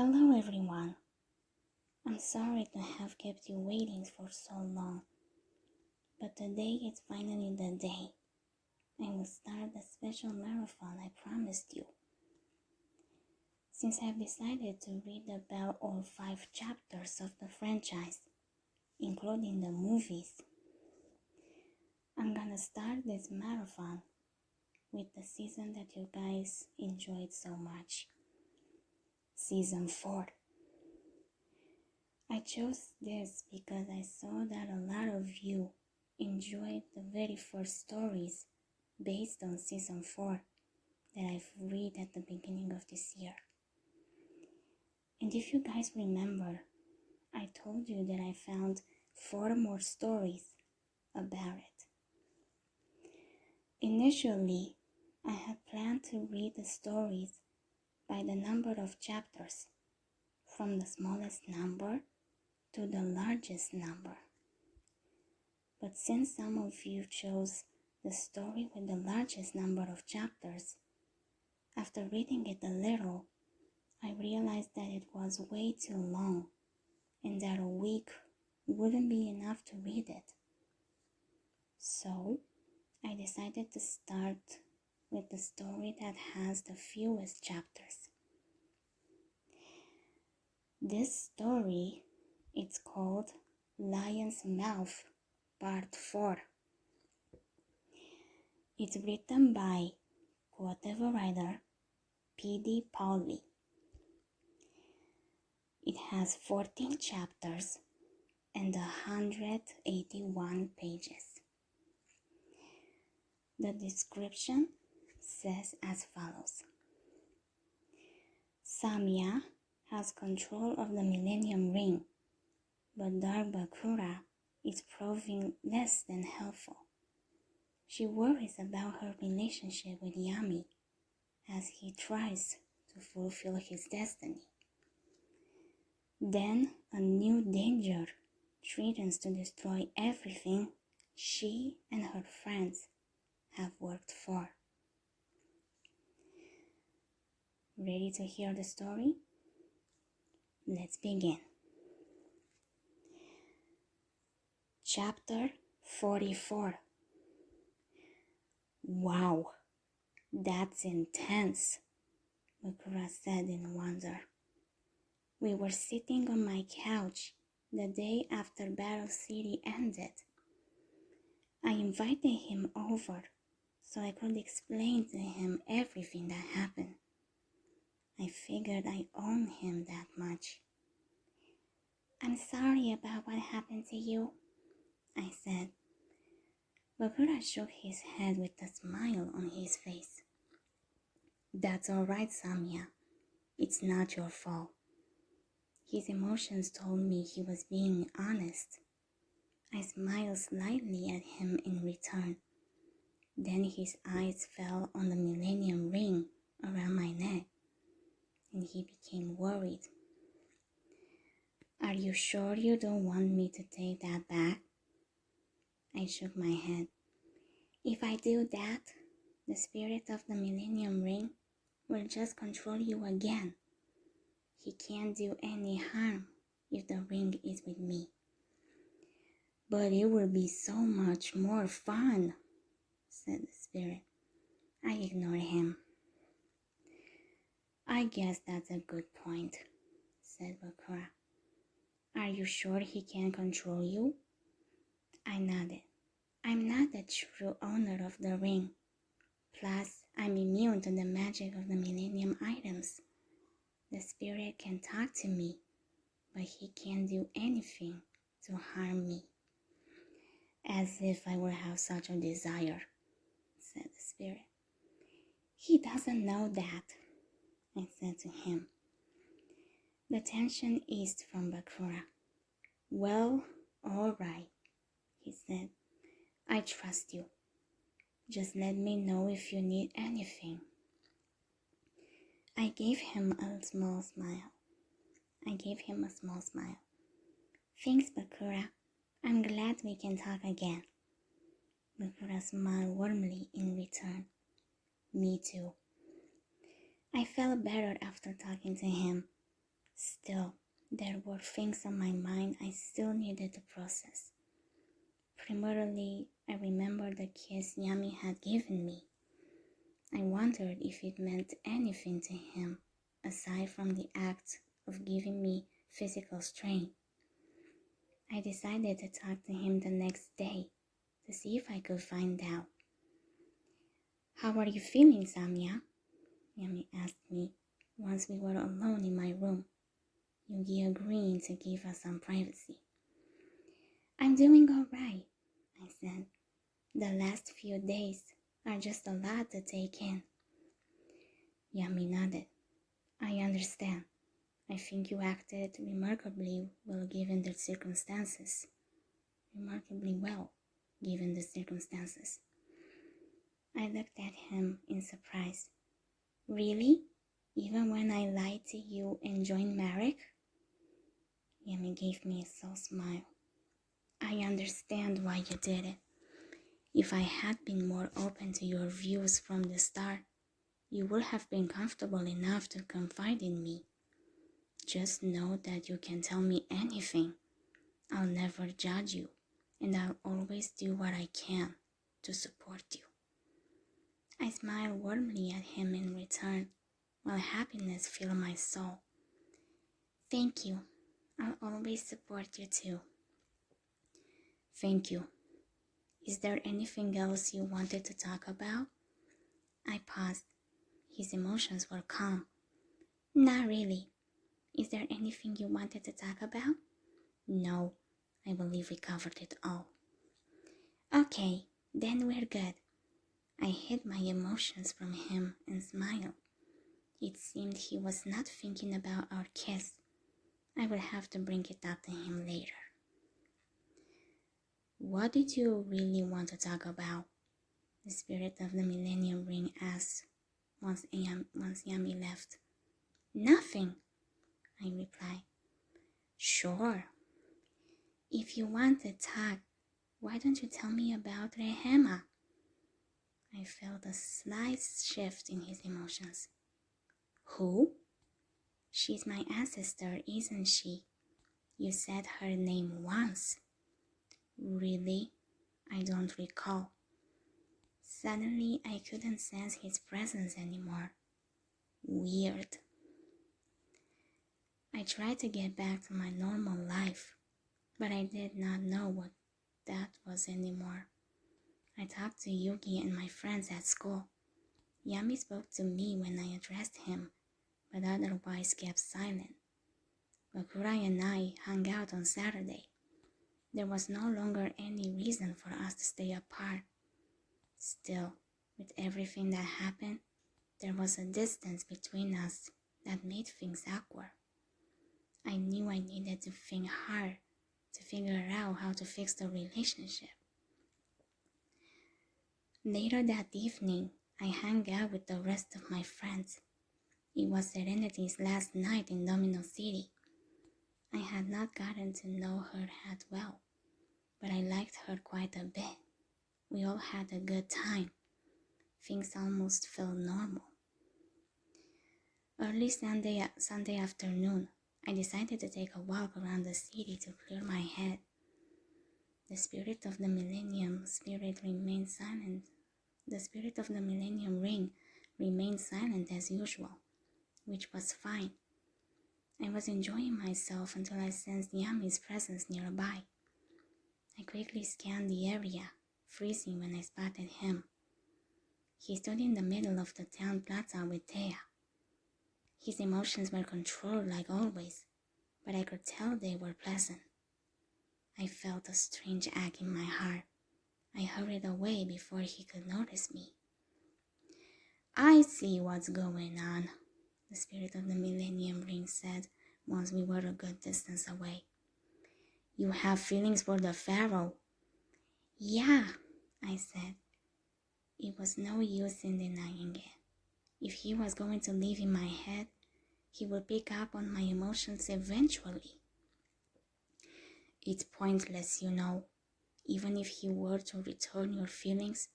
Hello everyone. I'm sorry to have kept you waiting for so long, but today is finally the day. I will start the special marathon I promised you. Since I've decided to read about all 5 chapters of the franchise, including the movies, I'm gonna start this marathon with the season that you guys enjoyed so much. Season 4. I chose this because I saw that a lot of you enjoyed the very first stories based on Season 4 that I've read at the beginning of this year. And if you guys remember, I told you that I found 4 more stories about it. Initially, I had planned to read the stories by the number of chapters, from the smallest number to the largest number. But since some of you chose the story with the largest number of chapters, after reading it a little, I realized that it was way too long and that a week wouldn't be enough to read it. So, I decided to start with the story that has the fewest chapters. This story, it's called Lion's Mouth, Part 4. It's written by whatever writer P.D. Pauli. It has 14 chapters and 181 pages. The description says as follows. Samia has control of the Millennium Ring, but Dark Bakura is proving less than helpful. She worries about her relationship with Yami as he tries to fulfill his destiny. Then a new danger threatens to destroy everything she and her friends have worked for. Ready to hear the story? Let's begin. Chapter 44. Wow, that's intense, Bakura said in wonder. We were sitting on my couch the day after Battle City ended. I invited him over so I could explain to him everything that happened. I figured I owned him that much. I'm sorry about what happened to you, I said. Bakura shook his head with a smile on his face. That's all right, Samia. It's not your fault. His emotions told me he was being honest. I smiled slightly at him in return. Then his eyes fell on the Millennium Ring around my neck, and he became worried. Are you sure you don't want me to take that back? I shook my head. If I do that, the spirit of the Millennium Ring will just control you again. He can't do any harm if the ring is with me. But it will be so much more fun, said the spirit. I ignored him. I guess that's a good point, said Bakura. Are you sure he can control you? I nodded. I'm not the true owner of the ring. Plus, I'm immune to the magic of the Millennium items. The spirit can talk to me, but he can't do anything to harm me. As if I would have such a desire, said the spirit. He doesn't know that, I said to him. The tension eased from Bakura. Well, all right, he said. I trust you. Just let me know if you need anything. I gave him a small smile. Thanks, Bakura. I'm glad we can talk again. Bakura smiled warmly in return. Me too. I felt better after talking to him, Still, there were things on my mind I still needed to process. Primarily, I remembered the kiss Yami had given me. I wondered if it meant anything to him, aside from the act of giving me physical strain. I decided to talk to him the next day to see if I could find out. "How are you feeling, Samya?" Yami asked me once we were alone in my room, Yugi agreeing to give us some privacy. "I'm doing all right," I said. "The last few days are just a lot to take in." Yami nodded. "I understand. I think you acted remarkably well given the circumstances. Remarkably well given the circumstances." I looked at him in surprise. "Really? Even when I lied to you and joined Marek?" Yami gave me a soft smile. "I understand why you did it. If I had been more open to your views from the start, you would have been comfortable enough to confide in me. Just know that you can tell me anything. I'll never judge you, and I'll always do what I can to support you." I smiled warmly at him in return, while happiness filled my soul. "Thank you. I'll always support you too." "Thank you. Is there anything else you wanted to talk about?" I paused. His emotions were calm. "Not really. Is there anything you wanted to talk about?" "No, I believe we covered it all." "Okay, then we're good." I hid my emotions from him and smiled. It seemed he was not thinking about our kiss. I would have to bring it up to him later. "What did you really want to talk about?" the spirit of the Millennium Ring asked once Yami left. "Nothing," I replied. "Sure. If you want to talk, why don't you tell me about Rehema?" I felt a slight shift in his emotions. "Who?" "She's my ancestor, isn't she? You said her name once." "Really? I don't recall." Suddenly, I couldn't sense his presence anymore. Weird. I tried to get back to my normal life, but I did not know what that was anymore. I talked to Yugi and my friends at school. Yami spoke to me when I addressed him, but otherwise kept silent. Bakurai and I hung out on Saturday. There was no longer any reason for us to stay apart. Still, with everything that happened, there was a distance between us that made things awkward. I knew I needed to think hard to figure out how to fix the relationship. Later that evening, I hung out with the rest of my friends. It was Serenity's last night in Domino City. I had not gotten to know her that well, but I liked her quite a bit. We all had a good time. Things almost felt normal. Early Sunday afternoon, I decided to take a walk around the city to clear my head. The spirit of the Millennium remained silent. The spirit of the Millennium Ring remained silent as usual, which was fine. I was enjoying myself until I sensed Yami's presence nearby. I quickly scanned the area, freezing when I spotted him. He stood in the middle of the town plaza with Thea. His emotions were controlled like always, but I could tell they were pleasant. I felt a strange ache in my heart. I hurried away before he could notice me. "I see what's going on," the spirit of the Millennium Ring said once we were a good distance away. "You have feelings for the Pharaoh." "Yeah," I said. It was no use in denying it. If he was going to live in my head, he would pick up on my emotions eventually. "It's pointless, you know. Even if he were to return your feelings,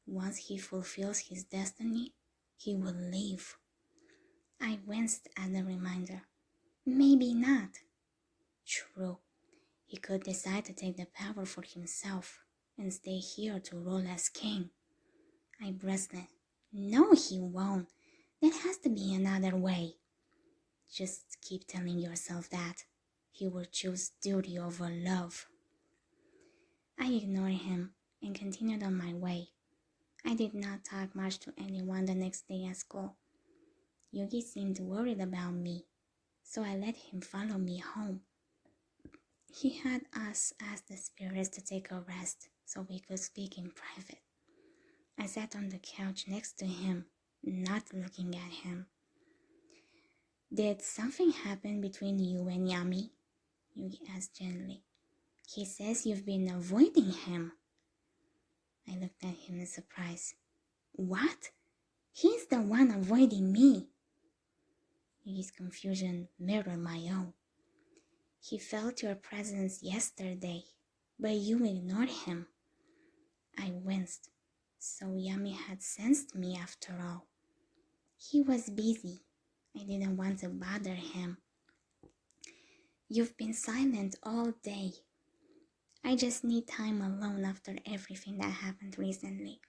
once he fulfills his destiny, he will leave." I winced at the reminder. Maybe not. True, he could decide to take the power for himself and stay here to rule as king. I bristled. No, he won't. There has to be another way. Just keep telling yourself that. He will choose duty over love. I ignored him and continued on my way. I did not talk much to anyone the next day at school. Yugi seemed worried about me, so I let him follow me home. He had us ask the spirits to take a rest so we could speak in private. I sat on the couch next to him, not looking at him. Did something happen between you and Yami? Yugi asked gently. He says you've been avoiding him. I looked at him in surprise. What? He's the one avoiding me. Yugi's confusion mirrored my own. He felt your presence yesterday, but you ignored him. I winced. So Yami had sensed me after all. He was busy. I didn't want to bother him. You've been silent all day. I just need time alone after everything that happened recently.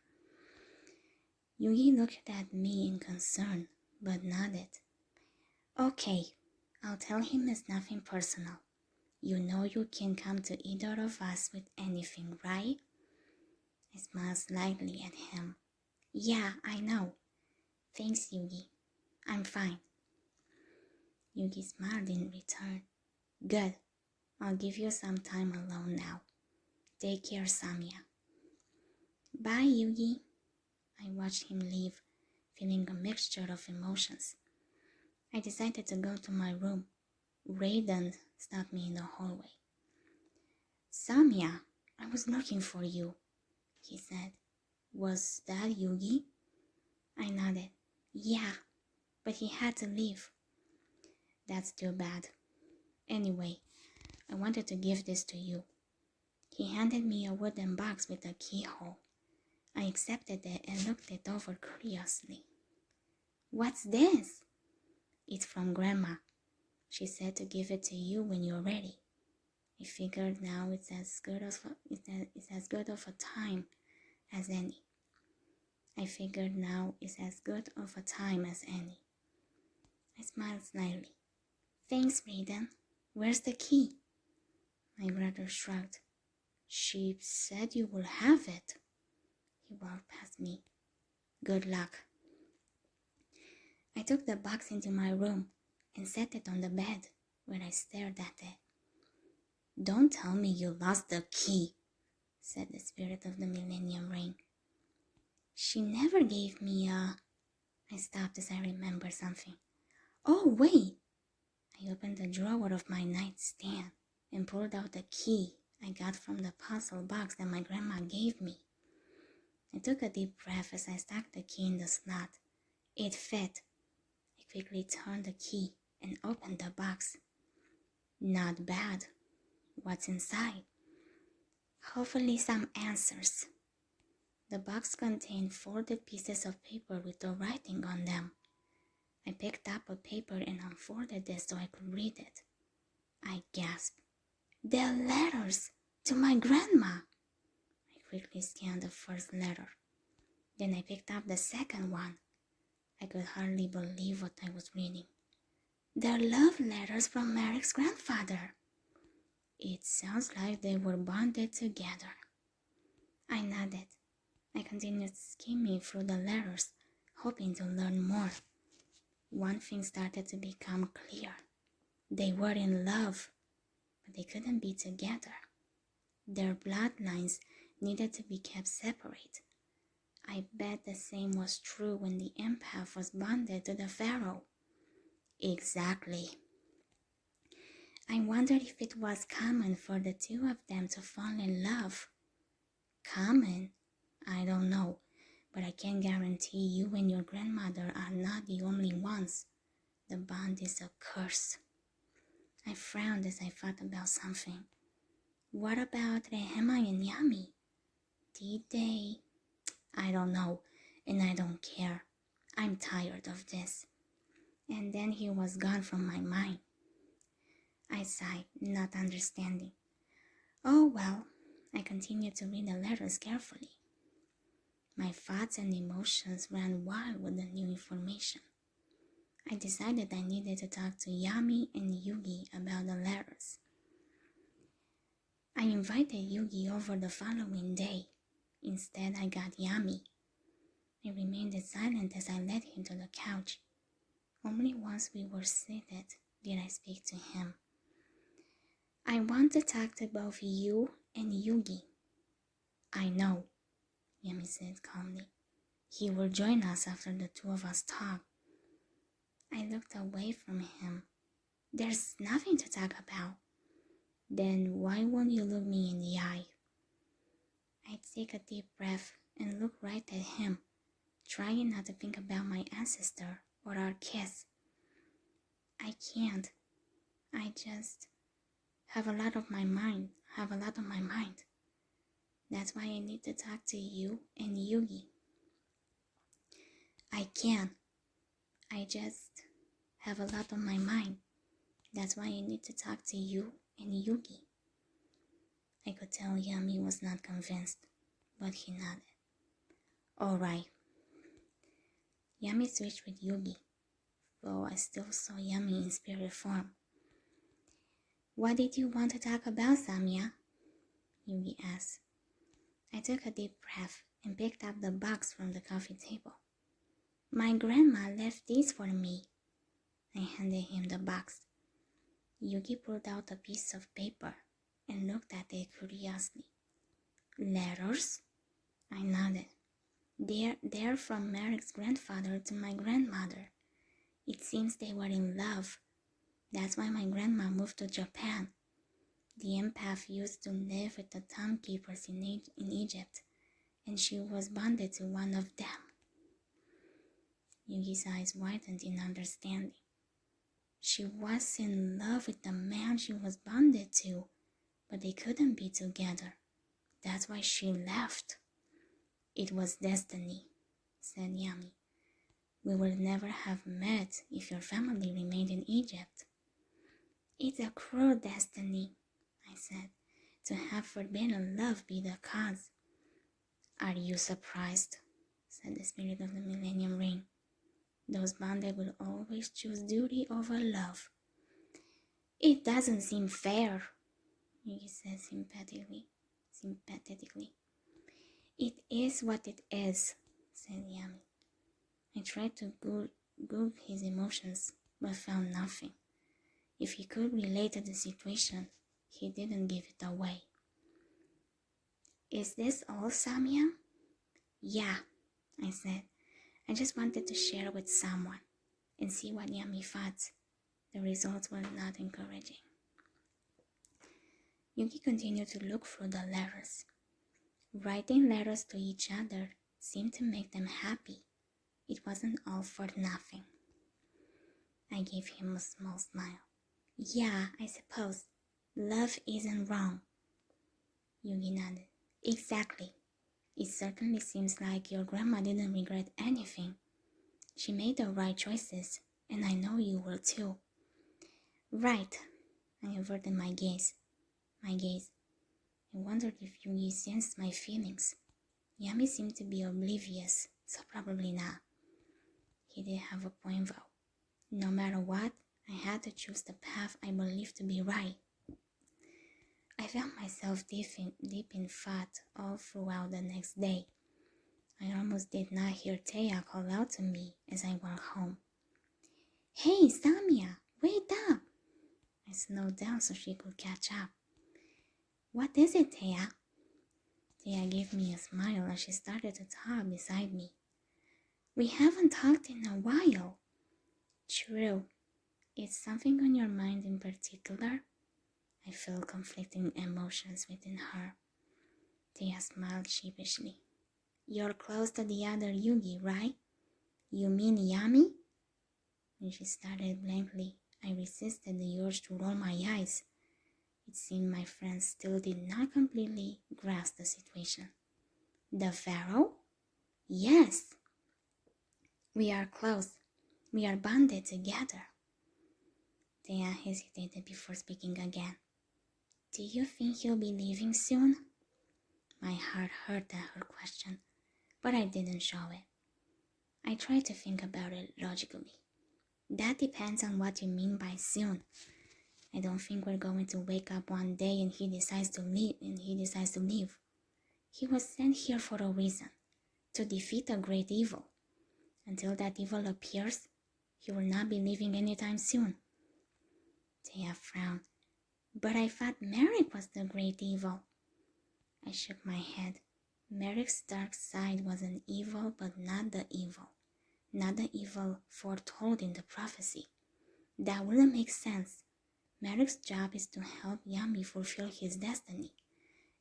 Yugi looked at me in concern, but nodded. Okay, I'll tell him it's nothing personal. You know you can come to either of us with anything, right? I smiled slightly at him. Yeah, I know. Thanks, Yugi. I'm fine. Yugi smiled in return. Good. I'll give you some time alone now. Take care, Samia. Bye, Yugi. I watched him leave, feeling a mixture of emotions. I decided to go to my room. Raiden stopped me in the hallway. Samia, I was looking for you, he said. Was that Yugi? I nodded. Yeah, but he had to leave. That's too bad. Anyway, I wanted to give this to you. He handed me a wooden box with a keyhole. I accepted it and looked it over curiously. What's this? It's from Grandma. She said to give it to you when you're ready. I figured now it's as good of a time as any. I smiled slightly. Thanks, Raiden. Where's the key? My brother shrugged. She said you will have it. He walked past me. Good luck. I took the box into my room and set it on the bed where I stared at it. Don't tell me you lost the key, said the spirit of the Millennium Ring. She never gave me a... I stopped as I remembered something. Oh, wait! I opened the drawer of my nightstand and pulled out the key I got from the puzzle box that my grandma gave me. I took a deep breath as I stuck the key in the slot. It fit. I quickly turned the key and opened the box. Not bad. What's inside? Hopefully some answers. The box contained folded pieces of paper with the writing on them. I picked up a paper and unfolded it so I could read it. I gasped. They're letters to my grandma. I quickly scanned the first letter. Then I picked up the second one. I could hardly believe what I was reading. They're love letters from Merrick's grandfather. It sounds like they were bonded together. I nodded. I continued skimming through the letters, hoping to learn more. One thing started to become clear. They were in love, but they couldn't be together. Their bloodlines needed to be kept separate. I bet the same was true when the empath was bonded to the pharaoh. Exactly. I wondered if it was common for the two of them to fall in love. Common? I don't know, but I can guarantee you and your grandmother are not the only ones. The bond is a curse. I frowned as I thought about something. What about Rehema and Yami? Did they? I don't know, and I don't care. I'm tired of this. And then he was gone from my mind. I sighed, not understanding. Oh well, I continued to read the letters carefully. My thoughts and emotions ran wild with the new information. I decided I needed to talk to Yami and Yugi about the letters. I invited Yugi over the following day. Instead, I got Yami. I remained silent as I led him to the couch. Only once we were seated did I speak to him. I want to talk to both you and Yugi. I know, Yami said calmly. He will join us after the two of us talk. I looked away from him. There's nothing to talk about. Then why won't you look me in the eye? I take a deep breath and look right at him, trying not to think about my ancestor or our kiss. I can't. I just have a lot on my mind. That's why I need to talk to you and Yugi. I can't. I just have a lot on my mind. That's why I need to talk to you and Yugi. I could tell Yami was not convinced, but he nodded. All right. Yami switched with Yugi, though I still saw Yami in spirit form. What did you want to talk about, Samia? Yugi asked. I took a deep breath and picked up the box from the coffee table. My grandma left this for me. I handed him the box. Yugi pulled out a piece of paper and looked at it curiously. Letters? I nodded. They're from Merrick's grandfather to my grandmother. It seems they were in love. That's why my grandma moved to Japan. The empath used to live with the timekeepers in Egypt, and she was bonded to one of them. Yugi's eyes widened in understanding. She was in love with the man she was bonded to, but they couldn't be together. That's why she left. It was destiny, said Yami. We would never have met if your family remained in Egypt. It's a cruel destiny, I said, to have forbidden love be the cause. Are you surprised? Said the spirit of the Millennium Ring. Those bonded will always choose duty over love. It doesn't seem fair, Yugi said sympathetically. It is what it is, said Yami. I tried to gauge his emotions, but found nothing. If he could relate to the situation, he didn't give it away. Is this all, Samia? Yeah, I said. I just wanted to share with someone and see what Yami thought. The results were not encouraging. Yugi continued to look through the letters. Writing letters to each other seemed to make them happy. It wasn't all for nothing. I gave him a small smile. Yeah, I suppose. Love isn't wrong. Yugi nodded. Exactly. It certainly seems like your grandma didn't regret anything. She made the right choices, and I know you will too. Right. I averted my gaze. I wondered if Yugi sensed my feelings. Yami seemed to be oblivious, so probably not. He did have a point though. No matter what, I had to choose the path I believed to be right. I found myself deep in thought all throughout the next day. I almost did not hear Taya call out to me as I walked home. Hey, Samia, wake up! I slowed down so she could catch up. What is it, Taya? Taya gave me a smile as she started to talk beside me. We haven't talked in a while. True. Is something on your mind in particular? I felt conflicting emotions within her. Taya smiled sheepishly. You're close to the other Yugi, right? You mean Yami? When she started blankly, I resisted the urge to roll my eyes. It seemed my friend still did not completely grasp the situation. The Pharaoh? Yes. We are close. We are bonded together. Thea hesitated before speaking again. Do you think he'll be leaving soon? My heart hurt at her question, but I didn't show it. I tried to think about it logically. That depends on what you mean by soon. I don't think we're going to wake up one day and he decides to leave. He was sent here for a reason, to defeat a great evil. Until that evil appears, he will not be leaving anytime soon. Thea frowned. But I thought Merrick was the great evil. I shook my head. Merrick's dark side was an evil, but not the evil. Not the evil foretold in the prophecy. That wouldn't make sense. Merrick's job is to help Yami fulfill his destiny,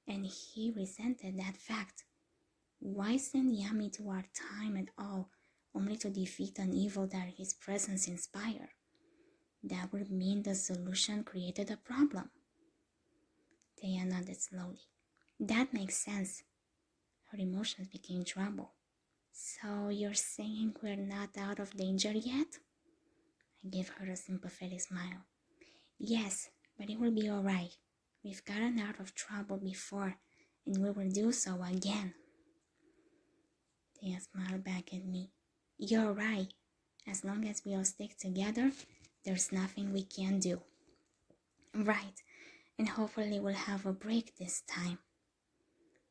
and he resented that fact. Why send Yami to our time at all, only to defeat an evil that his presence inspired? That would mean the solution created a problem. Thea nodded slowly. That makes sense. Her emotions became trouble. So you're saying we're not out of danger yet? I gave her a sympathetic smile. Yes, but it will be all right. We've gotten out of trouble before, and we will do so again. Thea smiled back at me. You're right. As long as we all stick together, there's nothing we can't do. Right, and hopefully we'll have a break this time.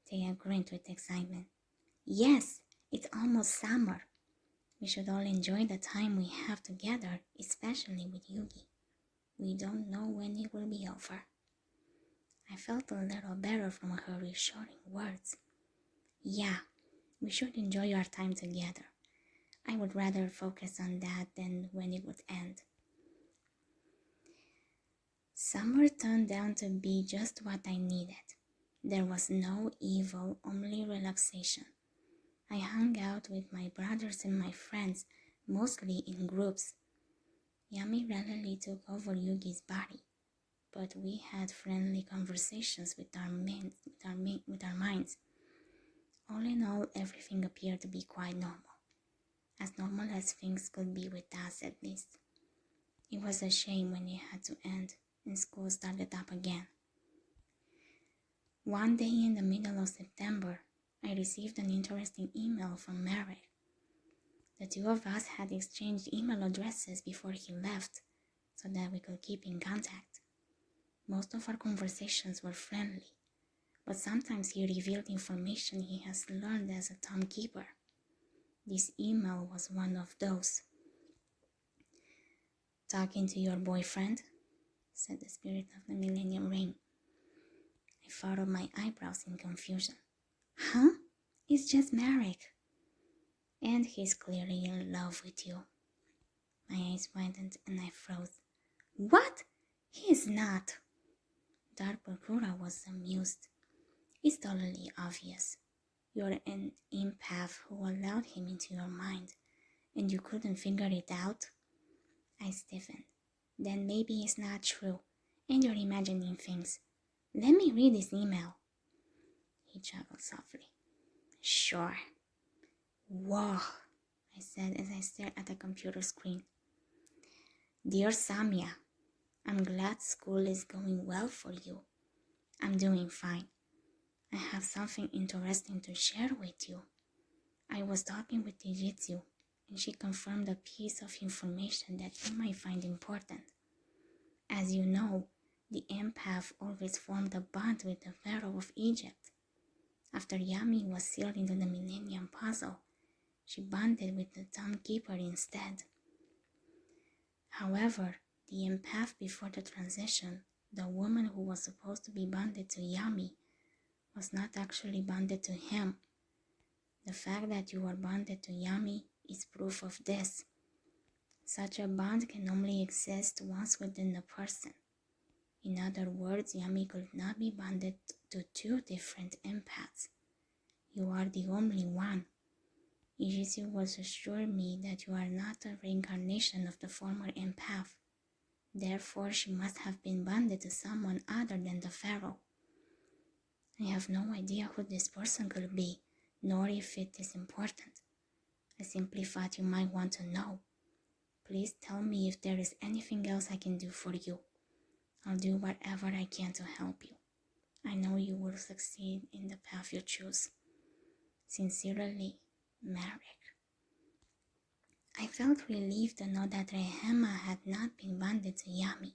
Thea grinned with excitement. Yes, it's almost summer. We should all enjoy the time we have together, especially with Yugi. We don't know when it will be over. I felt a little better from her reassuring words. Yeah, we should enjoy our time together. I would rather focus on that than when it would end. Summer turned out to be just what I needed. There was no evil, only relaxation. I hung out with my brothers and my friends, mostly in groups. Yami rarely took over Yugi's body, but we had friendly conversations with our minds. All in all, everything appeared to be quite normal as things could be with us at least. It was a shame when it had to end and school started up again. One day in the middle of September, I received an interesting email from Merrick. The two of us had exchanged email addresses before he left so that we could keep in contact. Most of our conversations were friendly, but sometimes he revealed information he has learned as a timekeeper. This email was one of those. Talking to your boyfriend? Said the spirit of the Millennium Ring. I furrowed my eyebrows in confusion. Huh? It's just Merrick. And he's clearly in love with you. My eyes widened and I froze. What? He is not. Dark Bakura was amused. It's totally obvious. You're an empath who allowed him into your mind, and you couldn't figure it out? I stiffened. Then maybe it's not true, and you're imagining things. Let me read this email. He chuckled softly. Sure. Whoa, I said as I stared at the computer screen. Dear Samia, I'm glad school is going well for you. I'm doing fine. I have something interesting to share with you. I was talking with Jujitsu, and she confirmed a piece of information that you might find important. As you know, the empath always formed a bond with the Pharaoh of Egypt. After Yami was sealed into the Millennium Puzzle, she bonded with the Timekeeper instead. However, the empath before the transition, the woman who was supposed to be bonded to Yami, was not actually bonded to him. The fact that you are bonded to Yami is proof of this. Such a bond can only exist once within a person. In other words, Yami could not be bonded to two different empaths. You are the only one. Ijitsu was assured me that you are not a reincarnation of the former empath. Therefore, she must have been bonded to someone other than the Pharaoh. I have no idea who this person could be, nor if it is important. I simply thought you might want to know. Please tell me if there is anything else I can do for you. I'll do whatever I can to help you. I know you will succeed in the path you choose. Sincerely, Marek. I felt relieved to know that Rehema had not been bonded to Yami.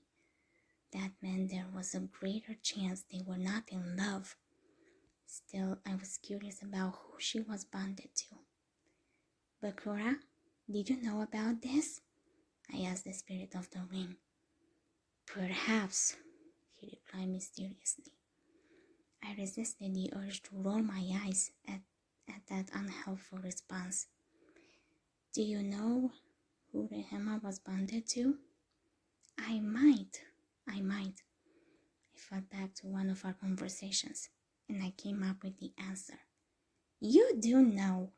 That meant there was a greater chance they were not in love. Still, I was curious about who she was bonded to. Bakura, did you know about this? I asked the spirit of the ring. Perhaps, he replied mysteriously. I resisted the urge to roll my eyes at that unhelpful response. Do you know who Rehema was bonded to? I might. I thought back to one of our conversations, and I came up with the answer. You do know.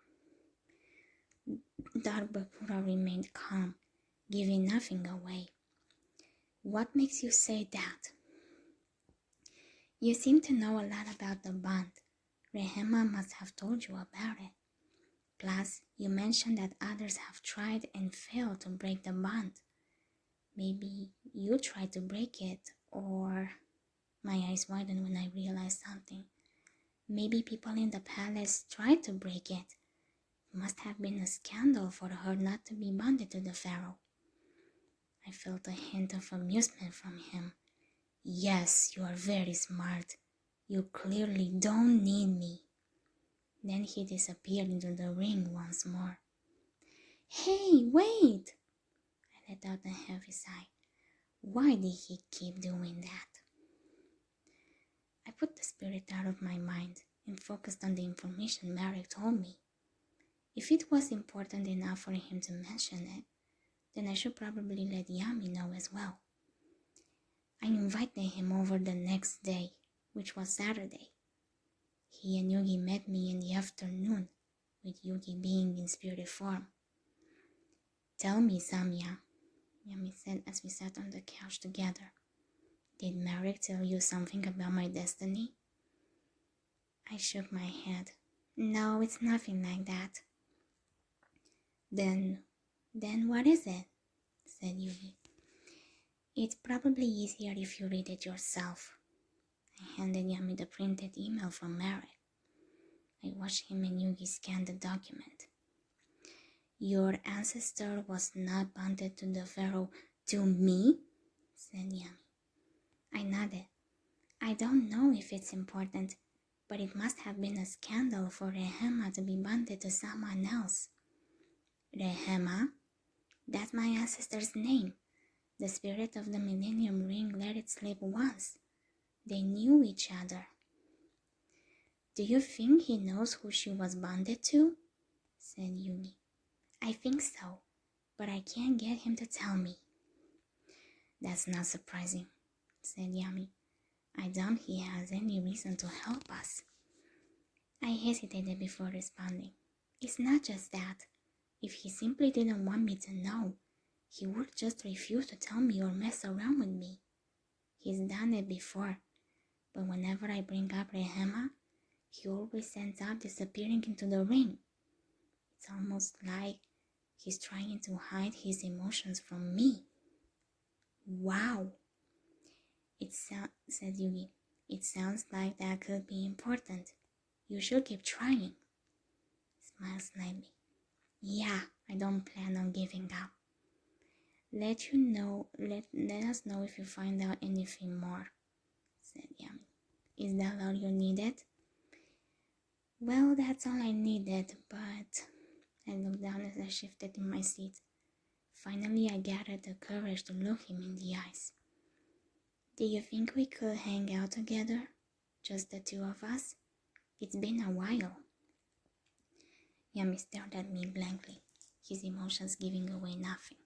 Dark Bakura remained calm, giving nothing away. What makes you say that? You seem to know a lot about the bond. Rehema must have told you about it. Plus, you mentioned that others have tried and failed to break the bond. Maybe you tried to break it, or... My eyes widened when I realized something. Maybe people in the palace tried to break it. It must have been a scandal for her not to be bonded to the pharaoh. I felt a hint of amusement from him. Yes, you are very smart. You clearly don't need me. Then he disappeared into the ring once more. Hey, wait! I let out a heavy sigh. Why did he keep doing that? I put the spirit out of my mind and focused on the information Marek told me. If it was important enough for him to mention it, then I should probably let Yami know as well. I invited him over the next day, which was Saturday. He and Yugi met me in the afternoon, with Yugi being in spirit form. Tell me, Samia, Yami said as we sat on the couch together. Did Marek tell you something about my destiny? I shook my head. No, it's nothing like that. Then what is it? Said Yugi. It's probably easier if you read it yourself. I handed Yami the printed email from Marek. I watched him and Yugi scan the document. Your ancestor was not bonded to the pharaoh. To me? Said Yami. I nodded. I don't know if it's important, but it must have been a scandal for Rehema to be bonded to someone else. Rehema? That's my ancestor's name. The spirit of the Millennium Ring let it slip once. They knew each other. Do you think he knows who she was bonded to? Said Yugi. I think so, but I can't get him to tell me. That's not surprising, said Yami. I doubt he has any reason to help us. I hesitated before responding. It's not just that. If he simply didn't want me to know, he would just refuse to tell me or mess around with me. He's done it before, but whenever I bring up Rehema, he always ends up disappearing into the ring. It's almost like he's trying to hide his emotions from me. Wow, said Yugi. It sounds like that could be important. You should keep trying. Smiled slightly. Yeah, I don't plan on giving up. Let us know if you find out anything more, said Yami. Is that all you needed? Well, that's all I needed, but... I looked down as I shifted in my seat. Finally, I gathered the courage to look him in the eyes. Do you think we could hang out together? Just the two of us? It's been a while. Yami stared at me blankly, his emotions giving away nothing.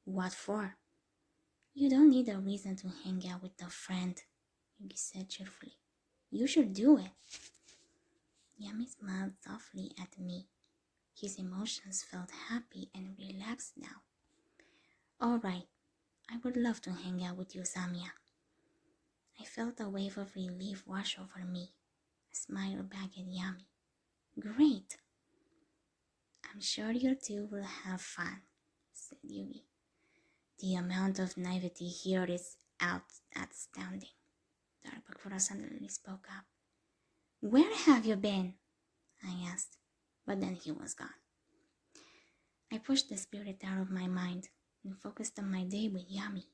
What for? You don't need a reason to hang out with a friend, Yugi said cheerfully. You should do it. Yami smiled softly at me. His emotions felt happy and relaxed now. All right, I would love to hang out with you, Samia. I felt a wave of relief wash over me. I smiled back at Yami. Great. I'm sure you two will have fun, said Yugi. The amount of naivety here is outstanding. Dark Bakura suddenly spoke up. Where have you been? I asked, but then he was gone. I pushed the spirit out of my mind and focused on my day with Yami.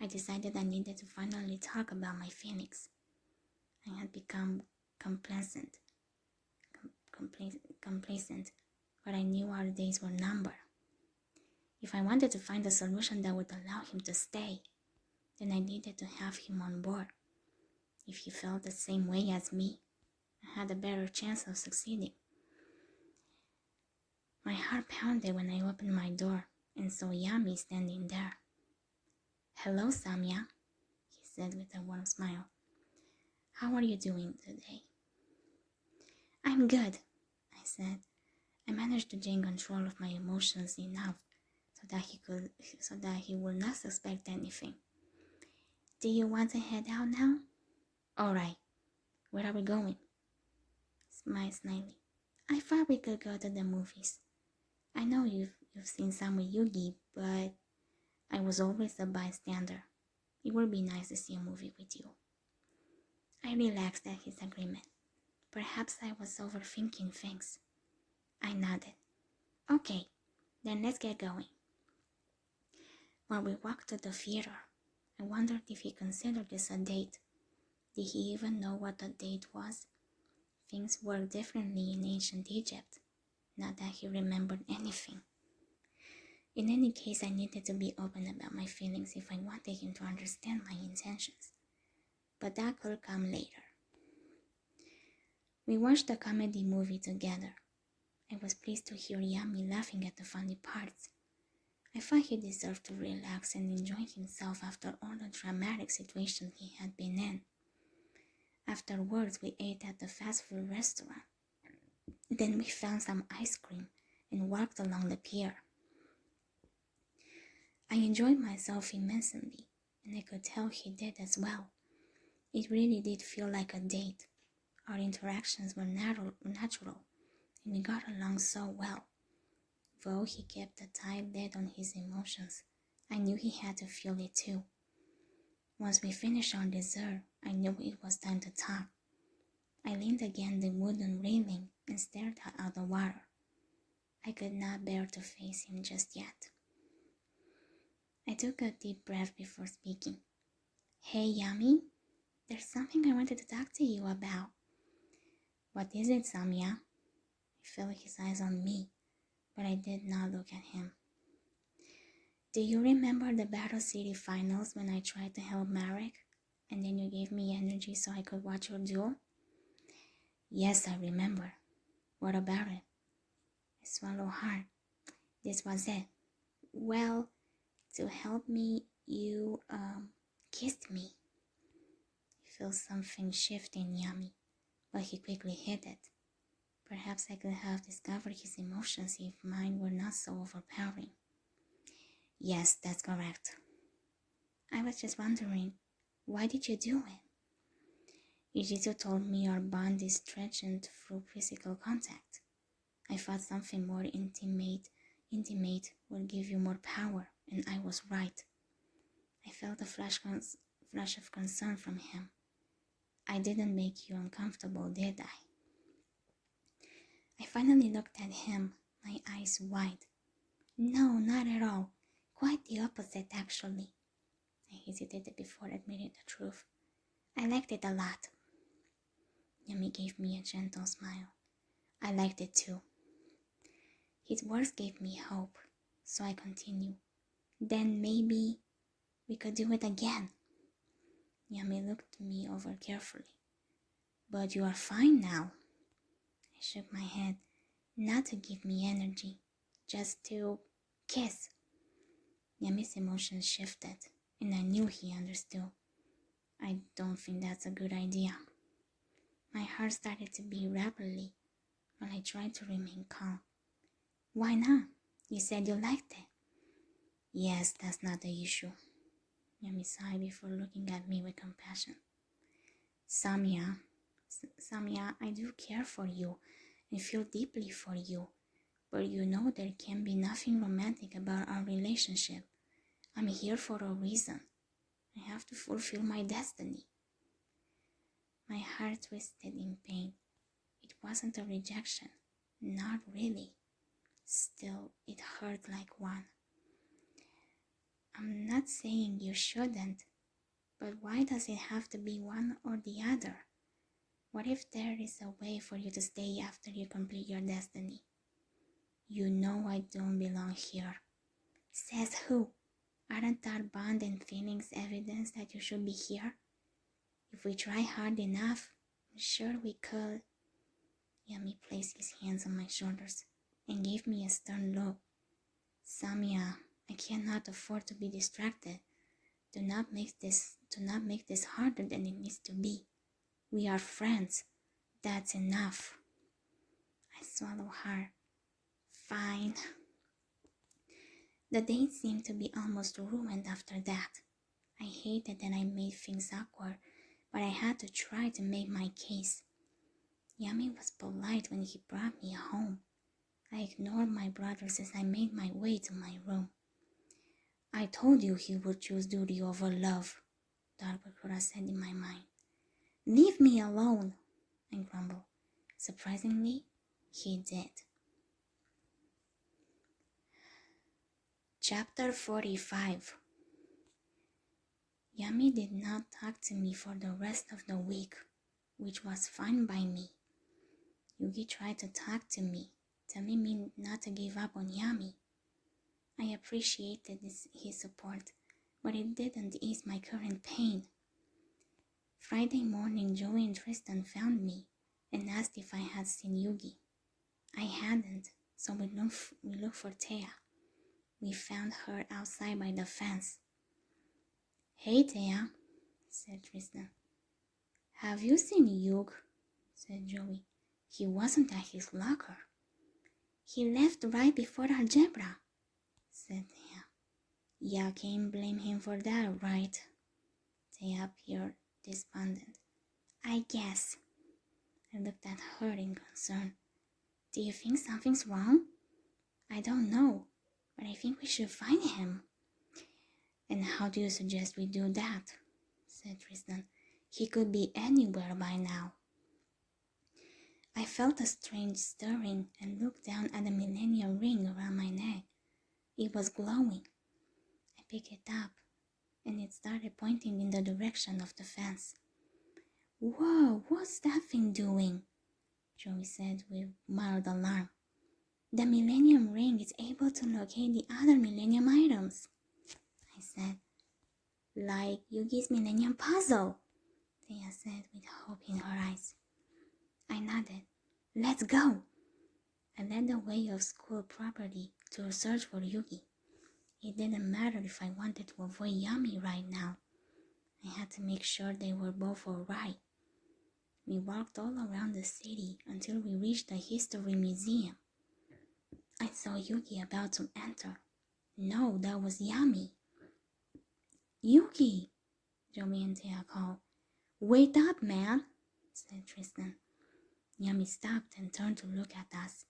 I decided I needed to finally talk about my feelings. I had become complacent, but I knew our days were numbered. If I wanted to find a solution that would allow him to stay, then I needed to have him on board. If he felt the same way as me, I had a better chance of succeeding. My heart pounded when I opened my door and saw Yami standing there. Hello, Samia, he said with a warm smile. How are you doing today? I'm good, I said. I managed to gain control of my emotions enough so that he would not suspect anything. Do you want to head out now? All right. Where are we going? Smiled slightly. I thought we could go to the movies. I know you've seen some with Yugi, but I was always a bystander. It would be nice to see a movie with you. I relaxed at his agreement. Perhaps I was overthinking things. I nodded. Okay, then let's get going. While we walked to the theater, I wondered if he considered this a date. Did he even know what a date was? Things worked differently in ancient Egypt, not that he remembered anything. In any case, I needed to be open about my feelings if I wanted him to understand my intentions. But that could come later. We watched a comedy movie together. I was pleased to hear Yami laughing at the funny parts. I thought he deserved to relax and enjoy himself after all the dramatic situation he had been in. Afterwards, we ate at the fast food restaurant. Then we found some ice cream and walked along the pier. I enjoyed myself immensely, and I could tell he did as well. It really did feel like a date. Our interactions were natural, and we got along so well. Though he kept a tight lid on his emotions, I knew he had to feel it too. Once we finished our dessert, I knew it was time to talk. I leaned against the wooden railing and stared out at the water. I could not bear to face him just yet. I took a deep breath before speaking. Hey, Yami, there's something I wanted to talk to you about. What is it, Samia? I felt his eyes on me, but I did not look at him. Do you remember the Battle City finals when I tried to help Marek, and then you gave me energy so I could watch your duel? Yes, I remember. What about it? I swallowed hard. This was it. Well, to help me, you, kissed me. I felt something shift in Yami, but he quickly hid it. Perhaps I could have discovered his emotions if mine were not so overpowering. Yes, that's correct. I was just wondering, why did you do it? Ijitsu told me our bond is strengthened through physical contact. I thought something more intimate would give you more power, and I was right. I felt a flash of concern from him. I didn't make you uncomfortable, did I? I finally looked at him, my eyes wide. No, not at all. Quite the opposite, actually. I hesitated before admitting the truth. I liked it a lot. Yami gave me a gentle smile. I liked it too. His words gave me hope, so I continued. Then maybe we could do it again. Yami looked me over carefully. But you are fine now. I shook my head, not to give me energy, just to kiss. Yami's emotions shifted, and I knew he understood. I don't think that's a good idea. My heart started to beat rapidly, but I tried to remain calm. Why not? You said you liked it. Yes, that's not the issue. Yami sighed before looking at me with compassion. Samia, I do care for you and feel deeply for you, But you know there can be nothing romantic about our relationship. I'm here for a reason. I have to fulfill my destiny. My heart twisted in pain. It wasn't a rejection. Not really. Still, it hurt like one. I'm not saying you shouldn't, but why does it have to be one or the other? What if there is a way for you to stay after you complete your destiny? You know I don't belong here. Says who? Aren't our bond and feelings evidence that you should be here? If we try hard enough, I'm sure we could. Yami placed his hands on my shoulders and gave me a stern look. Samia, I cannot afford to be distracted. Do not make this harder than it needs to be. We are friends. That's enough. I swallowed hard. Fine. The date seemed to be almost ruined after that. I hated that I made things awkward, but I had to try to make my case. Yami was polite when he brought me home. I ignored my brothers as I made my way to my room. I told you he would choose duty over love, Dark Bakura said in my mind. Leave me alone, I grumbled. Surprisingly, he did. Chapter 45. Yami did not talk to me for the rest of the week, which was fine by me. Yugi tried to talk to me, telling me not to give up on Yami. I appreciated his support, but it didn't ease my current pain. Friday morning, Joey and Tristan found me and asked if I had seen Yugi. I hadn't, so we looked for Thea. We found her outside by the fence. Hey, Thea, said Tristan. Have you seen Yug? Said Joey. He wasn't at his locker. He left right before algebra, said Thea. Ya can't blame him for that, right? Thea appeared despondent. I guess. I looked at her in concern. Do you think something's wrong? I don't know, but I think we should find him. And how do you suggest we do that? Said Tristan. He could be anywhere by now. I felt a strange stirring and looked down at the millennium ring around my neck. It was glowing. I picked it up, and it started pointing in the direction of the fence. Whoa, what's that thing doing? Joey said with mild alarm. The millennium ring is able to locate the other millennium items, I said. Like Yugi's millennium puzzle, Thea said with hope in her eyes. I nodded. Let's go. I led the way of school property to search for Yugi. It didn't matter if I wanted to avoid Yami right now. I had to make sure they were both alright. We walked all around the city until we reached the History Museum. I saw Yugi about to enter. No, that was Yami. Yugi, Joey and Thea called. Wake up, man, said Tristan. Yami stopped and turned to look at us.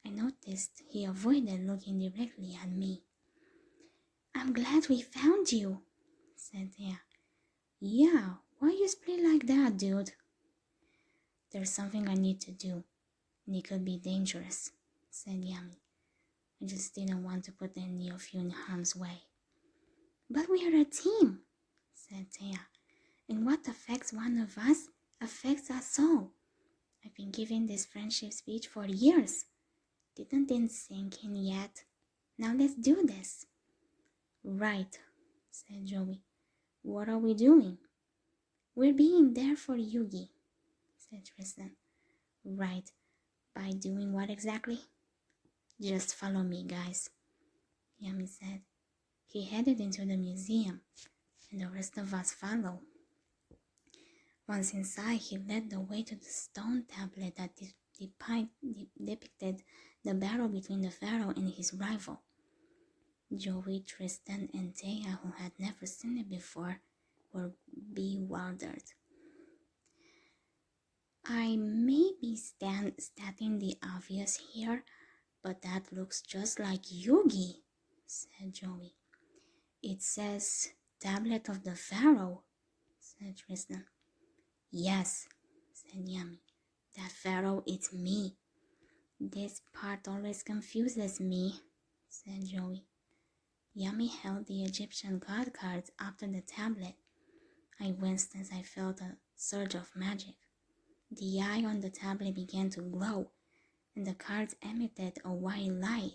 I noticed he avoided looking directly at me. I'm glad we found you, said Thea. Yeah, why you split like that, dude? There's something I need to do, and it could be dangerous, said Yami. I just didn't want to put any of you in harm's way. But we are a team, said Thea, and what affects one of us affects us all. I've been giving this friendship speech for years. Didn't it sink in yet? Now let's do this. Right, said Joey. What are we doing? We're being there for Yugi, said Tristan. Right, by doing what exactly? Just follow me, guys, Yami said. He headed into the museum, and the rest of us followed. Once inside, he led the way to the stone tablet that depicted the battle between the pharaoh and his rival. Joey, Tristan, and Thea, who had never seen it before, were bewildered. I may be stating the obvious here, But that looks just like Yugi, said Joey. It says Tablet of the Pharaoh, said Tristan. Yes, said Yami. That pharaoh is me. This part always confuses me, said Joey. Yami held the Egyptian god cards up to the tablet. I winced as I felt a surge of magic. The eye on the tablet began to glow, and the cards emitted a white light.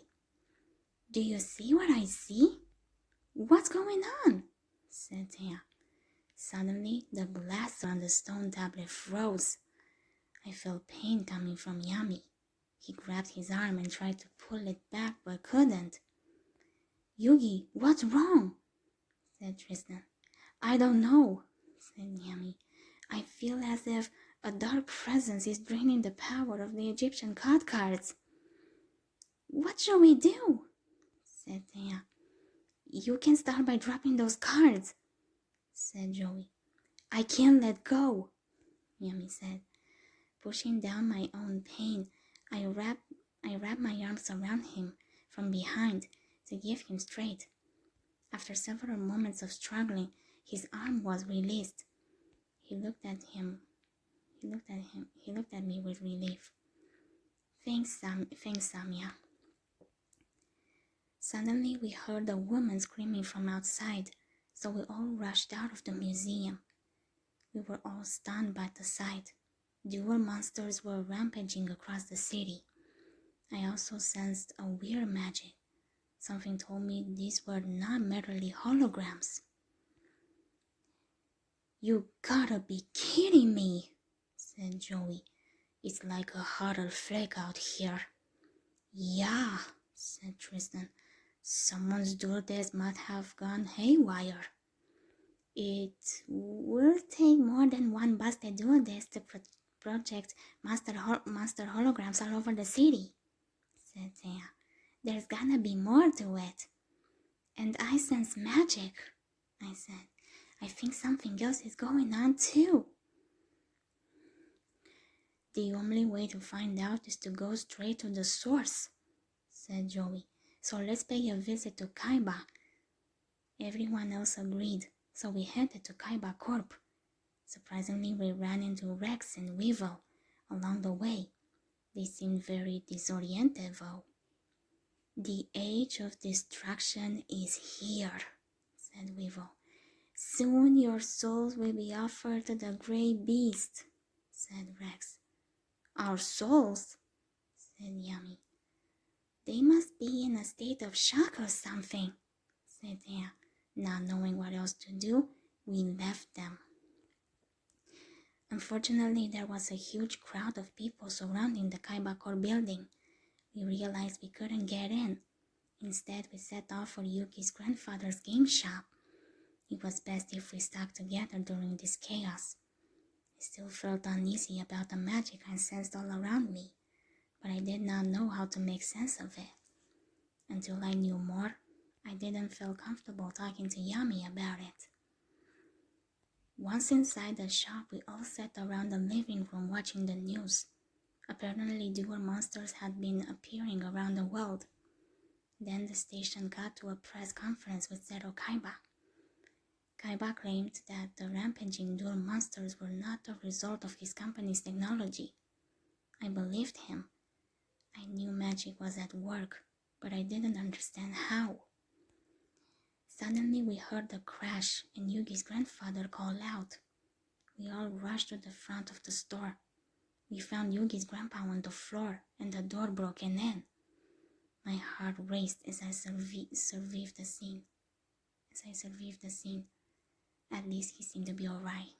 Do you see what I see? What's going on? Said Taya. Suddenly, the blaster on the stone tablet froze. I felt pain coming from Yami. He grabbed his arm and tried to pull it back, but couldn't. Yugi, what's wrong? Said Tristan. I don't know, said Yami. I feel as if a dark presence is draining the power of the Egyptian god cards. What shall we do? Said Taya. You can start by dropping those cards, said Joey. I can't let go, Yami said. Pushing down my own pain, I wrapped my arms around him from behind to give him strength. After several moments of struggling, his arm was released. He looked at me with relief. Thanks, Samia. Suddenly, we heard a woman screaming from outside, so we all rushed out of the museum. We were all stunned by the sight. Dual monsters were rampaging across the city. I also sensed a weird magic. Something told me these were not merely holograms. You gotta be kidding me, said Joey. It's like a horror flick out here. Yeah, said Tristan. Someone's dual desk must have gone haywire. It will take more than one busted dual desk to project master holograms all over the city, said Thea. There's gonna be more to it. And I sense magic, I said. I think something else is going on too. The only way to find out is to go straight to the source, said Joey. So let's pay a visit to Kaiba. Everyone else agreed, so we headed to Kaiba Corp. Surprisingly, we ran into Rex and Weevil along the way. They seemed very disoriented though. The age of destruction is here, said Weevil. Soon your souls will be offered to the Grey Beast, said Rex. Our souls, said Yami. They must be in a state of shock or something, said Thea. Not knowing what else to do, we left them. Unfortunately, there was a huge crowd of people surrounding the Kaiba Core building. We realized we couldn't get in. Instead, we set off for Yuki's grandfather's game shop. It was best if we stuck together during this chaos. I still felt uneasy about the magic I sensed all around me, but I did not know how to make sense of it. Until I knew more, I didn't feel comfortable talking to Yami about it. Once inside the shop, we all sat around the living room watching the news. Apparently, dual monsters had been appearing around the world. Then the station got to a press conference with Zero Kaiba. Kaiba claimed that the rampaging dual monsters were not the result of his company's technology. I believed him. I knew magic was at work, but I didn't understand how. Suddenly we heard a crash and Yugi's grandfather called out. We all rushed to the front of the store. We found Yugi's grandpa on the floor and the door broken in. My heart raced as I survived the scene. At least he seemed to be all right.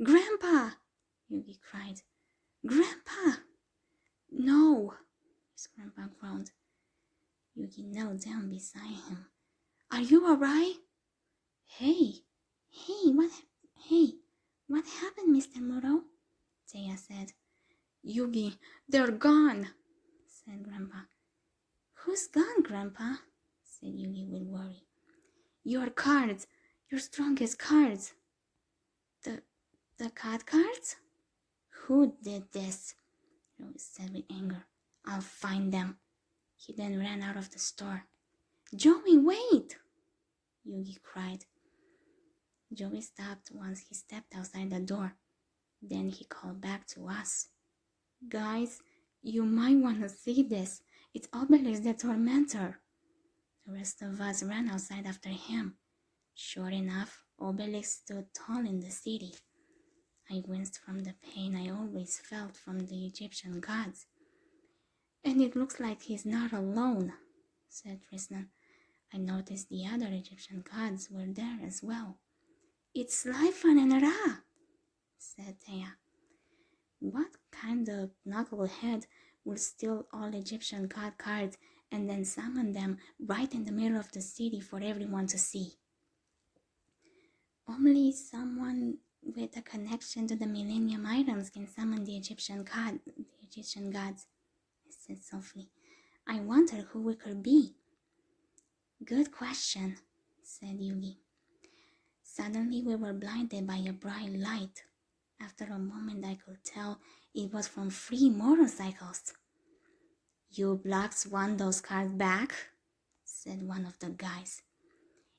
Grandpa! Yugi cried. Grandpa! No! His grandpa groaned. Yugi knelt down beside him. Are you all right? Hey, what happened, Mr. Muro? Taya said. Yugi, they're gone, said Grandpa. Who's gone, Grandpa? Said Yugi with worry. Your cards, your strongest cards. The card cards? Who did this? Rose said with anger. I'll find them, He then ran out of the store. "Joey, wait!" Yugi cried. Joey stopped once he stepped outside the door. Then he called back to us. "Guys, you might want to see this. It's Obelix the Tormentor." The rest of us ran outside after him. Sure enough, Obelix stood tall in the city. I winced from the pain I always felt from the Egyptian gods. "And it looks like he's not alone," said Tristan. I noticed the other Egyptian gods were there as well. "It's Lyfan and Ra," said Thea. What kind of knucklehead would steal all Egyptian god cards and then summon them right in the middle of the city for everyone to see? "Only someone with a connection to the Millennium items can summon the Egyptian gods, I said softly. "I wonder who it could be." "Good question," said Yugi. Suddenly we were blinded by a bright light. After a moment I could tell it was from 3 motorcycles. "You blacks want those cars back?" said one of the guys.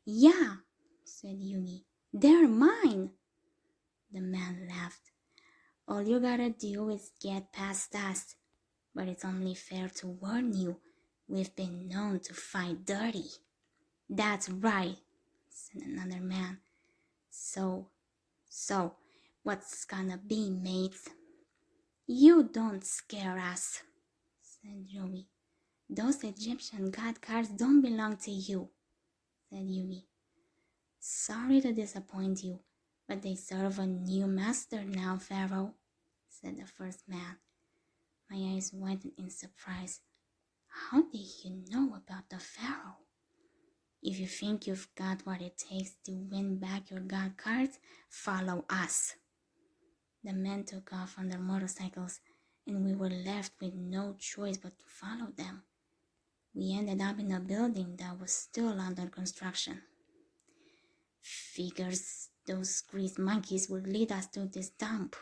"Yeah," said Yugi. "They're mine." The man laughed. "All you gotta do is get past us. But it's only fair to warn you, we've been known to fight dirty." "That's right," said another man. So, what's gonna be, mates?" "You don't scare us," said Joey. "Those Egyptian god cards don't belong to you," said Yugi. "Sorry to disappoint you, but they serve a new master now, Pharaoh," said the first man. My eyes widened in surprise. "How did you know about the Pharaoh?" "If you think you've got what it takes to win back your god cards, follow us." The men took off on their motorcycles, and we were left with no choice but to follow them. We ended up in a building that was still under construction. "Figures those greased monkeys would lead us to this dump,"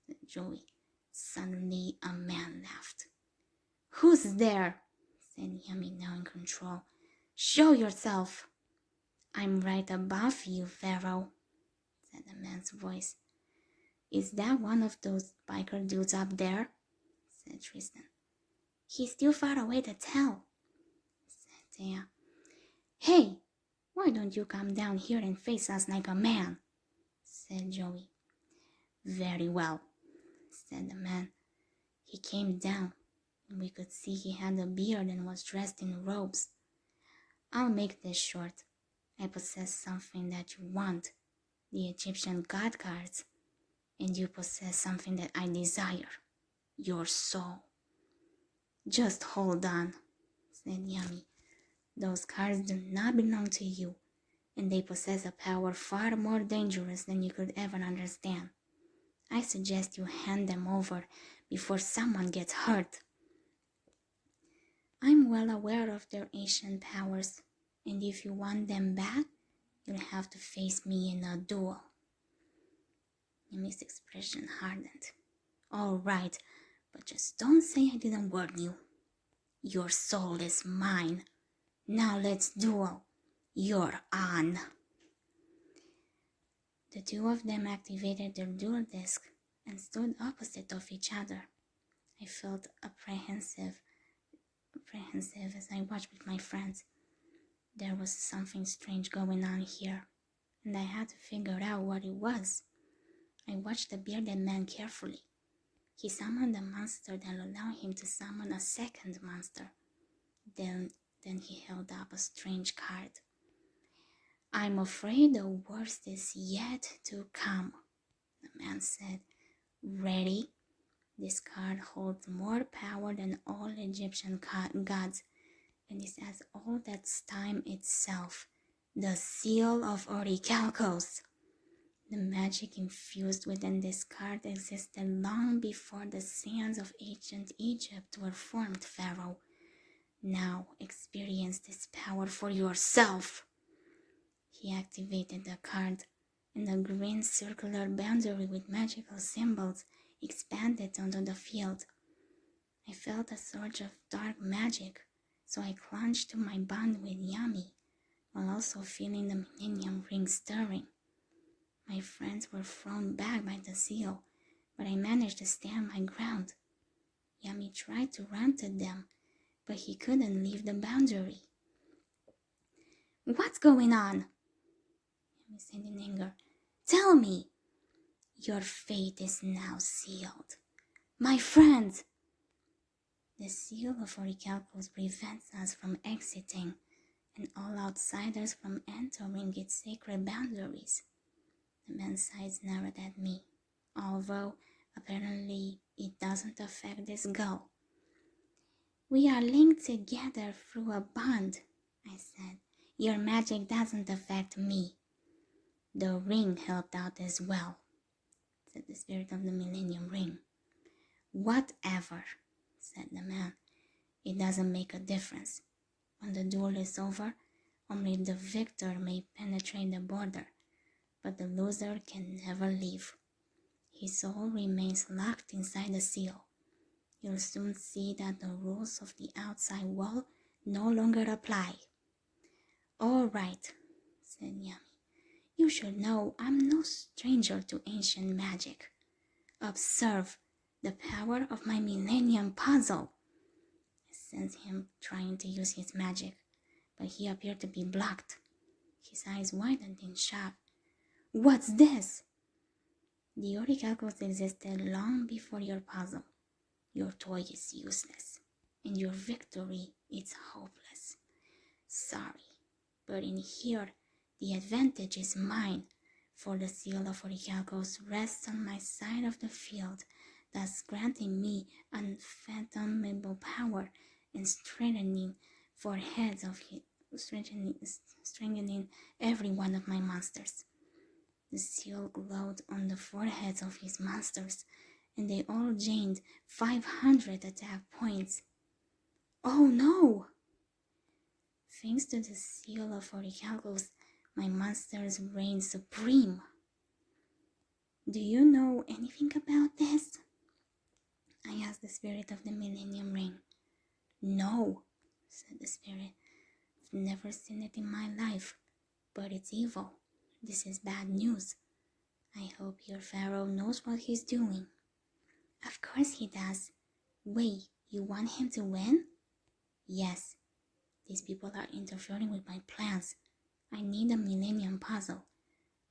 said Joey. Suddenly a man laughed. "Who's there?" said Yummy, now in control. "Show yourself." "I'm right above you, Pharaoh," said the man's voice. "Is that one of those biker dudes up there?" said Tristan. "He's too far away to tell," said Thea. "Hey, why don't you come down here and face us like a man?" said Joey. "Very well," said the man. He came down, and we could see he had a beard and was dressed in robes. "I'll make this short. I possess something that you want, the Egyptian god cards, and you possess something that I desire, your soul." "Just hold on," said Yummy. "Those cards do not belong to you, and they possess a power far more dangerous than you could ever understand. I suggest you hand them over before someone gets hurt." "I'm well aware of their ancient powers, and if you want them back, you'll have to face me in a duel." Yumi's expression hardened. "All right, but just don't say I didn't warn you. Your soul is mine. Now let's duel. You're on." The two of them activated their duel disc and stood opposite of each other. I felt apprehensive as I watched with my friends. There was something strange going on here, and I had to figure out what it was. I watched the bearded man carefully. He summoned a monster that allowed him to summon a second monster. Then he held up a strange card. "I'm afraid the worst is yet to come," the man said. "Ready? This card holds more power than all Egyptian gods, and it has all that's time itself, the Seal of Orichalcos. The magic infused within this card existed long before the sands of ancient Egypt were formed, Pharaoh. Now experience this power for yourself." He activated the card, and a green circular boundary with magical symbols expanded onto the field. I felt a surge of dark magic, so I clung to my bond with Yami, while also feeling the Millennium Ring stirring. My friends were thrown back by the seal, but I managed to stand my ground. Yami tried to run to them, but he couldn't leave the boundary. "What's going on?" Yami said in anger. "Tell me!" "Your fate is now sealed. My friends!" The seal of Orichalcos prevents us from exiting, and all outsiders from entering its sacred boundaries. The man's eyes narrowed at me, although apparently it doesn't affect this goal. "We are linked together through a bond," I said. "Your magic doesn't affect me." "The ring helped out as well," said the spirit of the Millennium Ring. "Whatever," said the man. "It doesn't make a difference. When the duel is over, only the victor may penetrate the border, but the loser can never leave. His soul remains locked inside the seal. You'll soon see that the rules of the outside wall no longer apply." "All right," said Yami. "You should know I'm no stranger to ancient magic. Observe the power of my Millennium Puzzle." I sensed him trying to use his magic, but he appeared to be blocked. His eyes widened in shock. "What's this?" "The Orichalcos existed long before your puzzle. Your toy is useless, and your victory is hopeless. Sorry, but in here, the advantage is mine, for the seal of Orichalcos rests on my side of the field, thus granting me unfathomable power and strengthening every one of my monsters." The seal glowed on the foreheads of his monsters, and they all gained 500 attack points. "Oh no!" Thanks to the seal of Orichalcos, my monsters reigned supreme. "Do you know anything about this?" I asked the spirit of the Millennium Ring. "No," said the spirit. "I've never seen it in my life, but it's evil. This is bad news. I hope your pharaoh knows what he's doing." "Of course he does. Wait, you want him to win?" "Yes. These people are interfering with my plans. I need a Millennium Puzzle,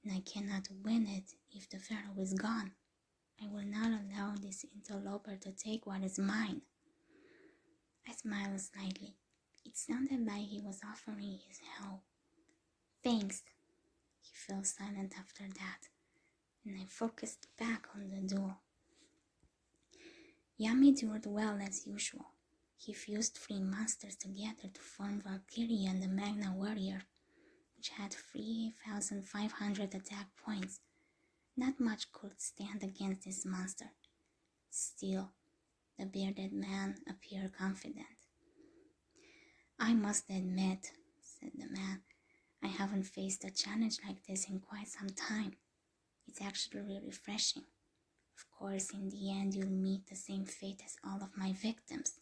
and I cannot win it if the pharaoh is gone. I will not allow this interloper to take what is mine." I smiled slightly. It sounded like he was offering his help. "Thanks." He fell silent after that, and I focused back on the duel. Yami dueled well as usual. He fused 3 monsters together to form Valkyrie and the Magna Warrior, which had 3,500 attack points. Not much could stand against this monster. Still, the bearded man appeared confident. "I must admit," said the man, "I haven't faced a challenge like this in quite some time. It's actually refreshing. Of course, in the end, you'll meet the same fate as all of my victims.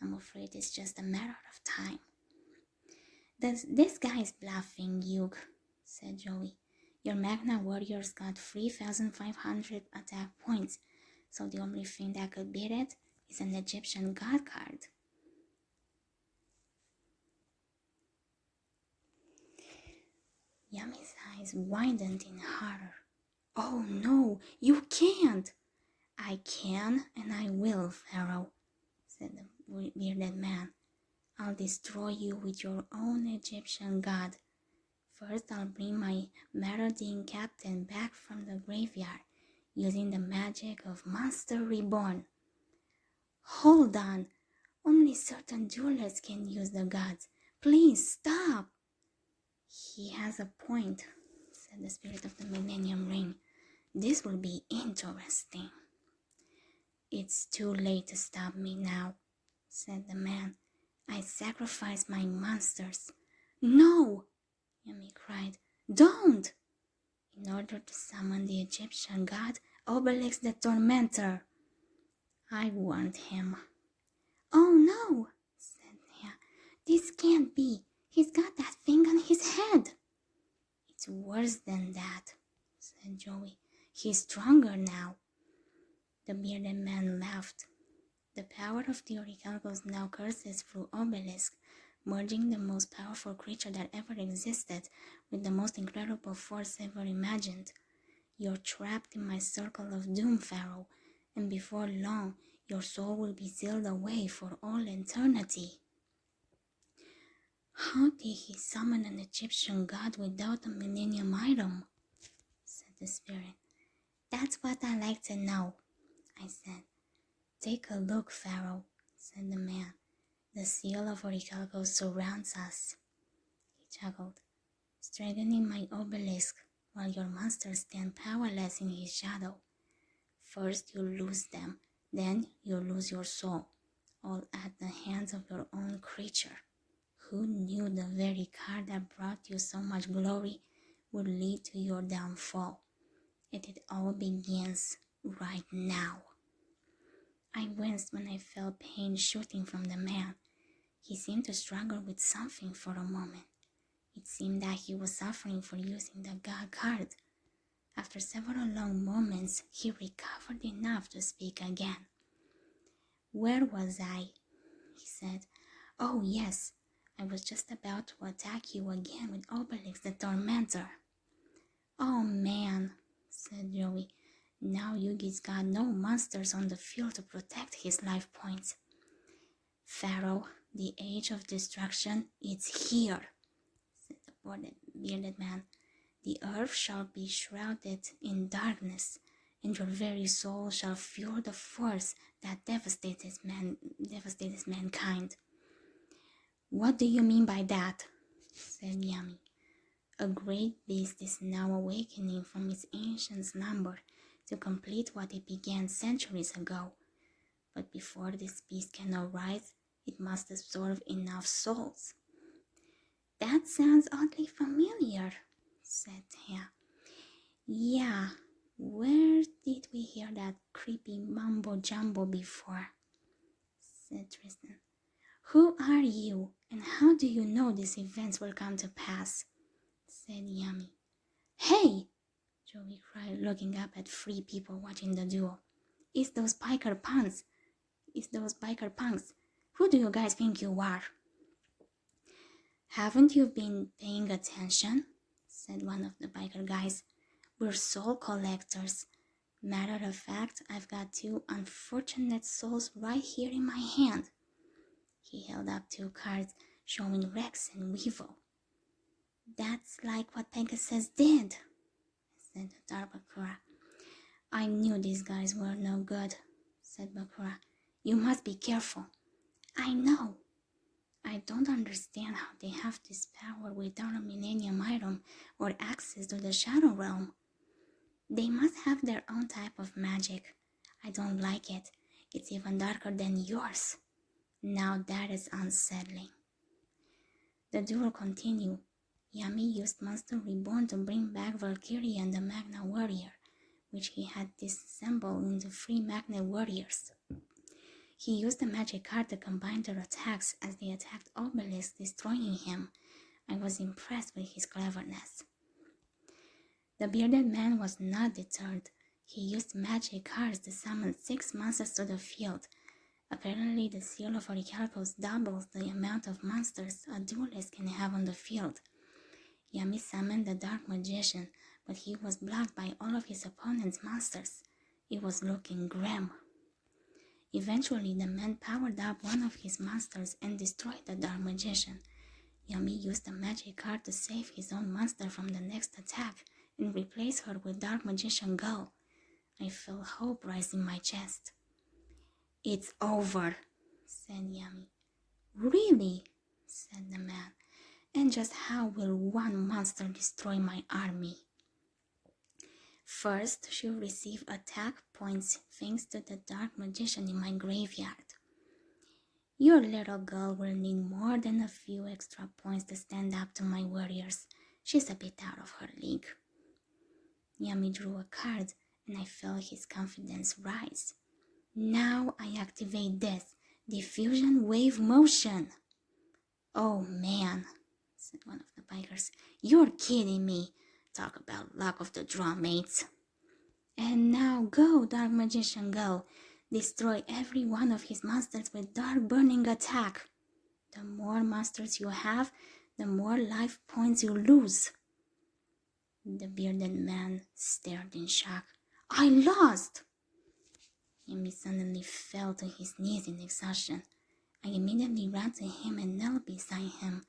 I'm afraid it's just a matter of time." This guy is bluffing, Hugh," said Joey. "Your Magna Warrior's got 3,500 attack points, so the only thing that could beat it is an Egyptian god card." Yami's eyes widened in horror. "Oh no, you can't!" "I can and I will, Pharaoh," said the bearded man. "I'll destroy you with your own Egyptian god. First, I'll bring my Meroding captain back from the graveyard, using the magic of Monster Reborn." "Hold on! Only certain duelists can use the gods. Please stop!" "He has a point," said the spirit of the Millennium Ring. "This will be interesting." "It's too late to stop me now," said the man. "I sacrificed my monsters." "No!" Yami cried. "Don't!" "In order to summon the Egyptian god Obelix the Tormentor." "I warned him." "Oh no," said This can't be. He's got that thing on his head. It's worse than that, said Joey. He's stronger now. The bearded man laughed. The power of the orichalcos now curses through Obelisk, merging the most powerful creature that ever existed with the most incredible force ever imagined. You're trapped in my circle of doom, Pharaoh, and before long, your soul will be sealed away for all eternity. How did he summon an Egyptian god without a millennium item? Said the spirit. That's what I like to know, I said. Take a look, Pharaoh, said the man. The seal of orichalcos surrounds us. He chuckled. Strengthening my obelisk while your monsters stand powerless in his shadow. First you lose them, then you lose your soul, all at the hands of your own creature. Who knew the very card that brought you so much glory would lead to your downfall? And it all begins right now. I winced when I felt pain shooting from the man. He seemed to struggle with something for a moment. It seemed that he was suffering for using the God card. After several long moments, he recovered enough to speak again. Where was I? He said. Oh yes, I was just about to attack you again with Obelix the Tormentor. Oh man, said Joey. Now Yugi's got no monsters on the field to protect his life points. Pharaoh, the age of destruction is here, said the bearded man. The earth shall be shrouded in darkness, and your very soul shall fuel the force that devastates mankind. What do you mean by that? Said Yami. A great beast is now awakening from its ancient slumber to complete what it began centuries ago. But before this beast can arise, it must absorb enough souls. That sounds oddly familiar, said Thea. Yeah, where did we hear that creepy mumbo-jumbo before? Said Tristan. Who are you, and how do you know these events will come to pass? Said Yami. Hey! Joey cried, looking up at 3 people watching the duel. It's those biker punks. Who do you guys think you are? Haven't you been paying attention? Said one of the biker guys. We're soul collectors. Matter of fact, I've got 2 unfortunate souls right here in my hand. He held up 2 cards showing Rex and Weevil. That's like what Pegasus did, said the dark Bakura. I knew these guys were no good, said Bakura. You must be careful. I know. I don't understand how they have this power without a millennium item or access to the Shadow Realm. They must have their own type of magic. I don't like it. It's even darker than yours. Now that is unsettling. The duel continued. Yami used Monster Reborn to bring back Valkyrie and the Magna Warrior, which he had disassembled into 3 Magnet Warriors. He used the magic card to combine their attacks as they attacked Obelisk, destroying him. I was impressed with his cleverness. The bearded man was not deterred. He used magic cards to summon 6 monsters to the field. Apparently, the seal of orichalcos doubles the amount of monsters a duelist can have on the field. Yami summoned the Dark Magician, but he was blocked by all of his opponent's monsters. It was looking grim. Eventually, the man powered up one of his monsters and destroyed the Dark Magician. Yami used a magic card to save his own monster from the next attack and replace her with Dark Magician Girl. I felt hope rise in my chest. It's over, said Yami. Really? Said the man. And just how will one monster destroy my army? First, she'll receive attack points thanks to the Dark Magician in my graveyard. Your little girl will need more than a few extra points to stand up to my warriors. She's a bit out of her league. Yami drew a card, and I felt his confidence rise. Now I activate this, Diffusion Wave Motion. Oh man, said one of the bikers. You're kidding me. Talk about luck of the draw, mates. And now go, Dark Magician, go. Destroy every one of his monsters with Dark Burning Attack. The more monsters you have, the more life points you lose. The bearded man stared in shock. I lost! Yami suddenly fell to his knees in exhaustion. I immediately ran to him and knelt beside him.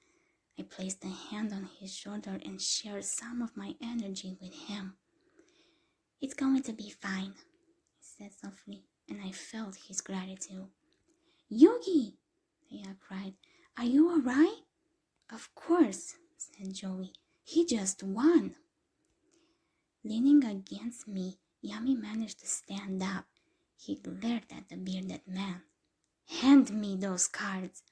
I placed a hand on his shoulder and shared some of my energy with him. It's going to be fine, he said softly, and I felt his gratitude. Yugi! Thea cried. Are you alright? Of course, said Joey. He just won. Leaning against me, Yami managed to stand up. He glared at the bearded man. Hand me those cards.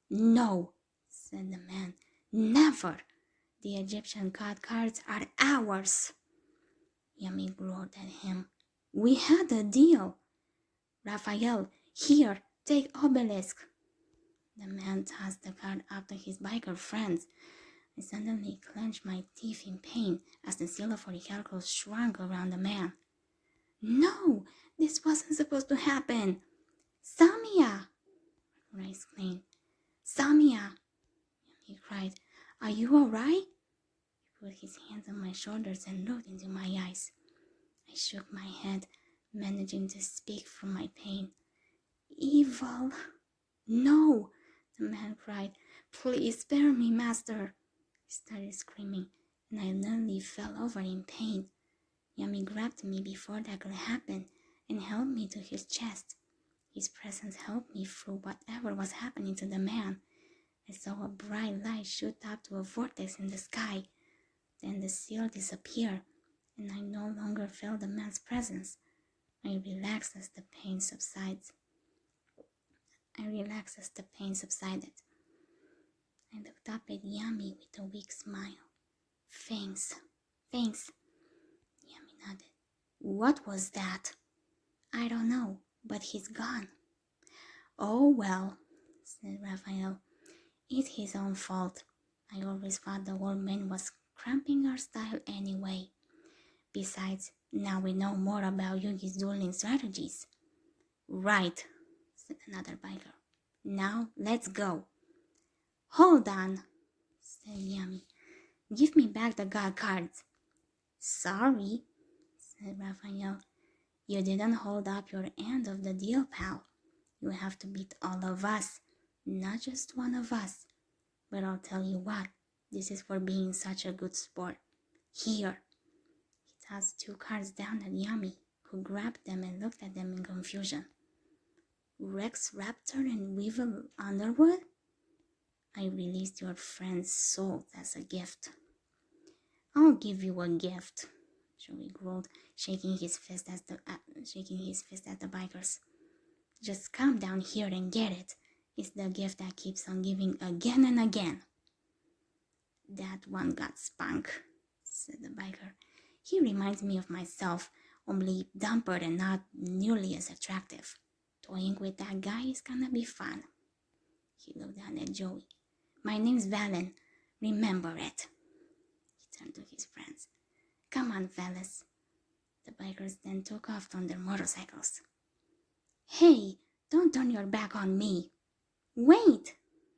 No, said the man. Never. The Egyptian god cards are ours. Yami roared at him. We had a deal. Raphael, here, take Obelisk. The man tossed the card after his biker friends. I suddenly clenched my teeth in pain as the seal of Orichalcos shrunk around the man. No, this wasn't supposed to happen. Samia! I exclaimed. Samia! He cried. Are you alright? He put his hands on my shoulders and looked into my eyes. I shook my head, managing to speak from my pain. Evil! No! The man cried. Please spare me, master! He started screaming, and I nearly fell over in pain. Yami grabbed me before that could happen and held me to his chest. His presence helped me through whatever was happening to the man. I saw a bright light shoot up to a vortex in the sky. Then the seal disappeared, and I no longer felt the man's presence. I relaxed as the pain subsided. I looked up at Yami with a weak smile. Thanks. Yami nodded. What was that? I don't know, but he's gone. Oh well, said Raphael. It's his own fault. I always thought the old man was cramping our style anyway. Besides, now we know more about Yugi's dueling strategies. Right, said another biker. Now let's go. Hold on, said Yami. Give me back the god cards. Sorry, said Raphael. You didn't hold up your end of the deal, pal. You have to beat all of us, not just one of us. But I'll tell you what, this is for being such a good sport. Here. He tossed 2 cards down at Yami, who grabbed them and looked at them in confusion. Rex Raptor and Weevil Underwood? I released your friend's soul as a gift. I'll give you a gift, Joey growled, shaking his fist at the bikers. Just come down here and get it. It's the gift that keeps on giving again and again. That one got spunk, said the biker. He reminds me of myself, only dumper and not nearly as attractive. Toying with that guy is gonna be fun. He looked down at Joey. My name's Valen. Remember it. He turned to his friends. Come on, fellas. The bikers then took off on their motorcycles. Hey, don't turn your back on me. Wait,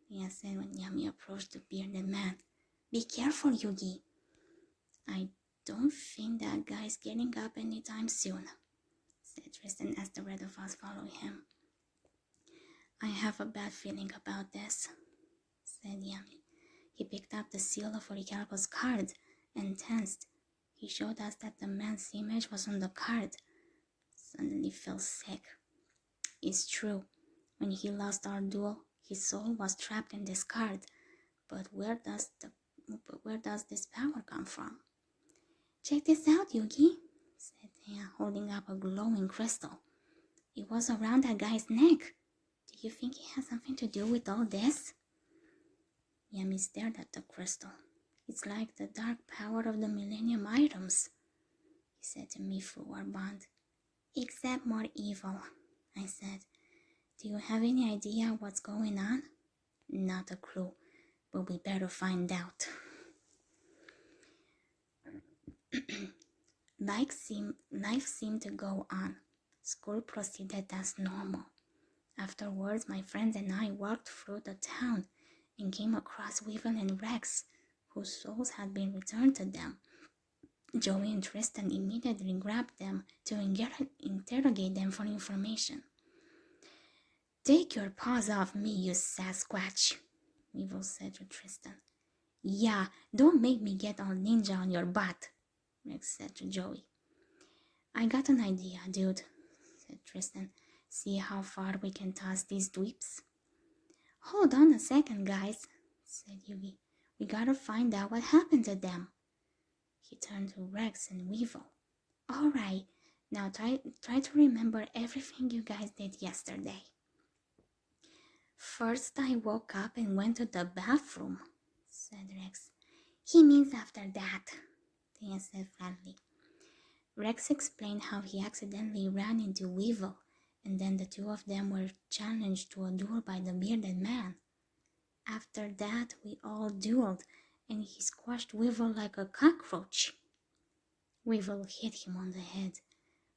Nia said when Yami approached the bearded man. Be careful, Yugi. I don't think that guy's getting up anytime soon, said Tristan as the rest of us followed him. I have a bad feeling about this, said Yami. He picked up the seal of Orichalcos' card and tensed. He showed us that the man's image was on the card. Suddenly felt sick. It's true. When he lost our duel, his soul was trapped in this card. But where does this power come from? Check this out, Yugi, said Thea, holding up a glowing crystal. It was around that guy's neck. Do you think it has something to do with all this? Yami stared at the crystal. It's like the dark power of the Millennium items, he said to me through our bond. Except more evil, I said. Do you have any idea what's going on? Not a clue, but we better find out. Life seemed to go on. School proceeded as normal. Afterwards, my friends and I walked through the town and came across Weevil and Rex, whose souls had been returned to them. Joey and Tristan immediately grabbed them to interrogate them for information. "Take your paws off me, you Sasquatch," Weevil said to Tristan. "Yeah, don't make me get all ninja on your butt," Rex said to Joey. "I got an idea, dude," said Tristan. "See how far we can toss these dweeps?" "Hold on a second, guys," said Yugi. "We gotta find out what happened to them." He turned to Rex and Weevil. "All right, now try to remember everything you guys did yesterday." "First, I woke up and went to the bathroom," said Rex. "He means after that," Thea said flatly. Rex explained how he accidentally ran into Weevil, and then the two of them were challenged to a duel by the bearded man. "After that, we all dueled, and he squashed Weevil like a cockroach." Weevil hit him on the head.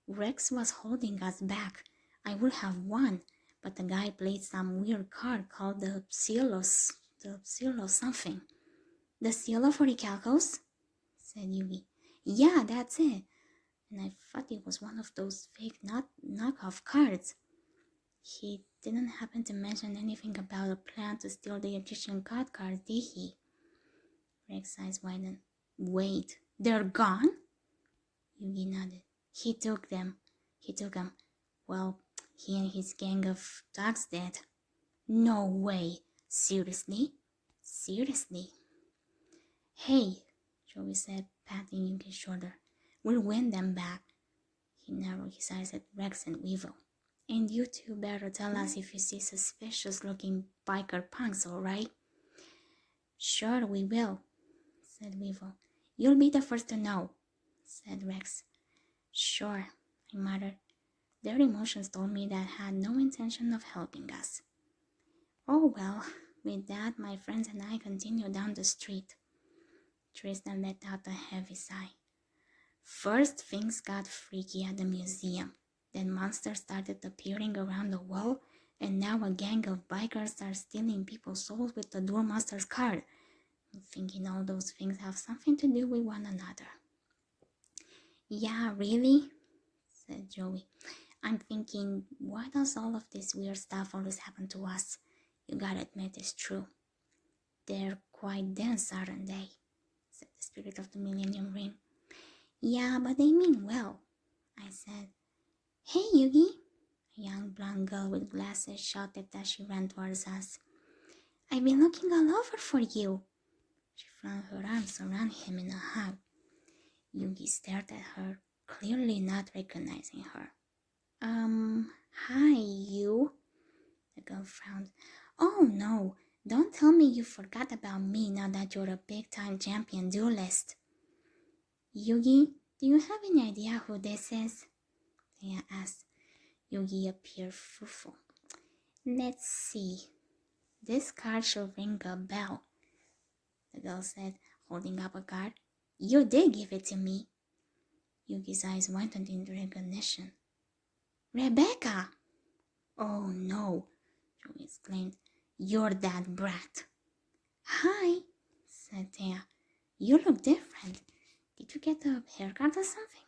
"Rex was holding us back. I would have won, but the guy played some weird card called the seal of something." "The seal of Orichalcos?" said Yugi. "Yeah, that's it. And I thought it was one of those fake knockoff cards." "He didn't happen to mention anything about a plan to steal the Egyptian god cards, did he?" Rex's eyes widened. "Wait, they're gone?" Yugi nodded. He took them. Well, he and his gang of dogs did." "No way. Seriously?" "Seriously." "Hey," Joey said, patting Yugi's shoulder. "We'll win them back." He narrowed his eyes at Rex and Weevil. "And you two better tell us if you see suspicious-looking biker punks, all right?" "Sure, we will," said Weevil. "You'll be the first to know," said Rex. "Sure," I muttered. Their emotions told me that had no intention of helping us. "Oh well." With that, my friends and I continued down the street. Tristan let out a heavy sigh. "First, things got freaky at the museum. Then monsters started appearing around the wall, and now a gang of bikers are stealing people's souls with the Duel Monsters card. I'm thinking all those things have something to do with one another." "Yeah, really?" said Joey. "I'm thinking, why does all of this weird stuff always happen to us? You gotta admit it's true." "They're quite dense, aren't they?" said the spirit of the Millennium Ring. "Yeah, but they mean well," I said. "Hey, Yugi," a young blonde girl with glasses shouted as she ran towards us. "I've been looking all over for you." She flung her arms around him in a hug. Yugi stared at her, clearly not recognizing her. Hi, you," the girl frowned. "Oh no, don't tell me you forgot about me now that you're a big-time champion duelist." "Yugi, do you have any idea who this is?" Thea asked. Yugi appeared fruitful. "Let's see. This card should ring a bell," the girl said, holding up a card. "You did give it to me." Yugi's eyes widened in recognition. "Rebecca!" "Oh no," Joey exclaimed. "You're that brat." "Hi," said Thea. "You look different. Did you get a haircut or something?"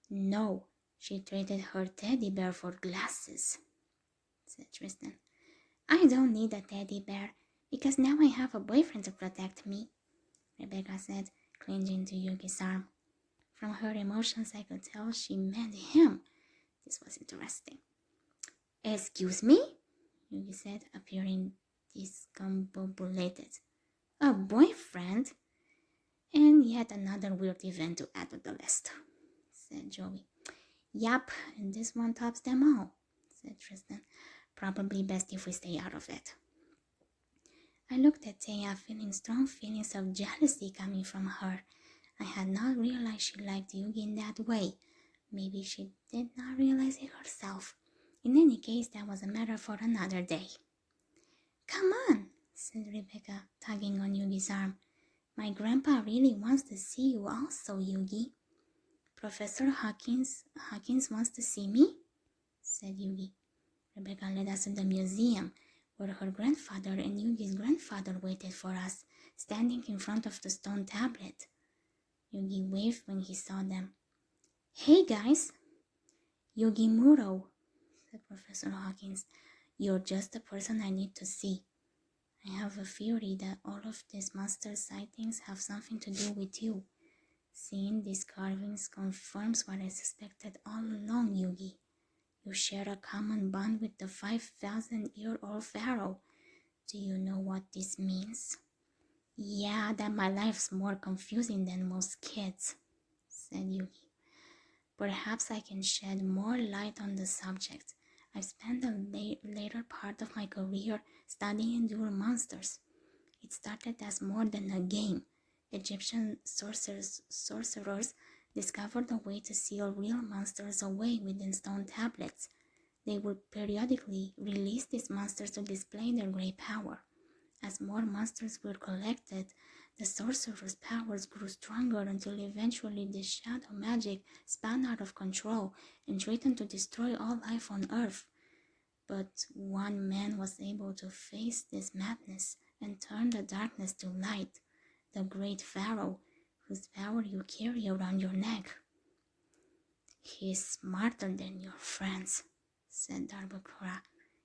"No, she traded her teddy bear for glasses," said Tristan. "I don't need a teddy bear, because now I have a boyfriend to protect me," Rebecca said, clinging to Yugi's arm. From her emotions, I could tell she meant him. This was interesting. "Excuse me?" Yugi said, appearing discombobulated. "A boyfriend?" "And yet another weird event to add to the list," said Joey. "Yup, and this one tops them all," said Tristan. "Probably best if we stay out of it." I looked at Thea, feeling strong feelings of jealousy coming from her. I had not realized she liked Yugi in that way. Maybe she did not realize it herself. In any case, that was a matter for another day. "Come on," said Rebecca, tugging on Yugi's arm. My grandpa really wants to see you also, Yugi. Professor Hawkins wants to see me? Said Yugi. Rebecca led us to the museum, where her grandfather and Yugi's grandfather waited for us, standing in front of the stone tablet. Yugi waved when he saw them. Hey guys! Yugi Muro, said Professor Hawkins. You're just the person I need to see. I have a theory that all of these monster sightings have something to do with you. Seeing these carvings confirms what I suspected all along, Yugi. You share a common bond with the 5,000-year-old pharaoh. Do you know what this means? Yeah, that my life's more confusing than most kids, said Yugi. Perhaps I can shed more light on the subject. I've spent the later part of my career studying your monsters. It started as more than a game. Egyptian sorcerers discovered a way to seal real monsters away within stone tablets. They would periodically release these monsters to display their great power. As more monsters were collected, the sorcerer's powers grew stronger until eventually this shadow magic spun out of control and threatened to destroy all life on Earth. But one man was able to face this madness and turn the darkness to light, the great Pharaoh, whose power you carry around your neck. He's smarter than your friends, said Darbukura.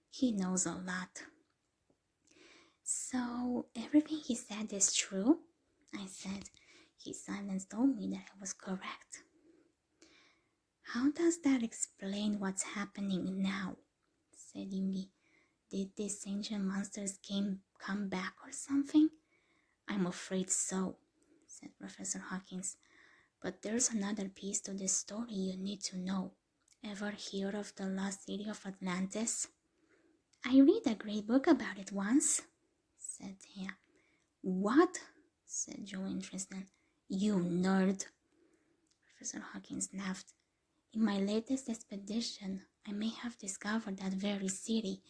He knows a lot. So, everything he said is true? I said. His silence told me that I was correct. How does that explain what's happening now? Said Yugi. Did these ancient monsters come back or something? I'm afraid so, said Professor Hawkins. But there's another piece to this story you need to know. Ever hear of the lost city of Atlantis? I read a great book about it once, said Thea. What? Said Joe and Tristan. You nerd. Professor Hawkins laughed. In my latest expedition, I may have discovered that very city,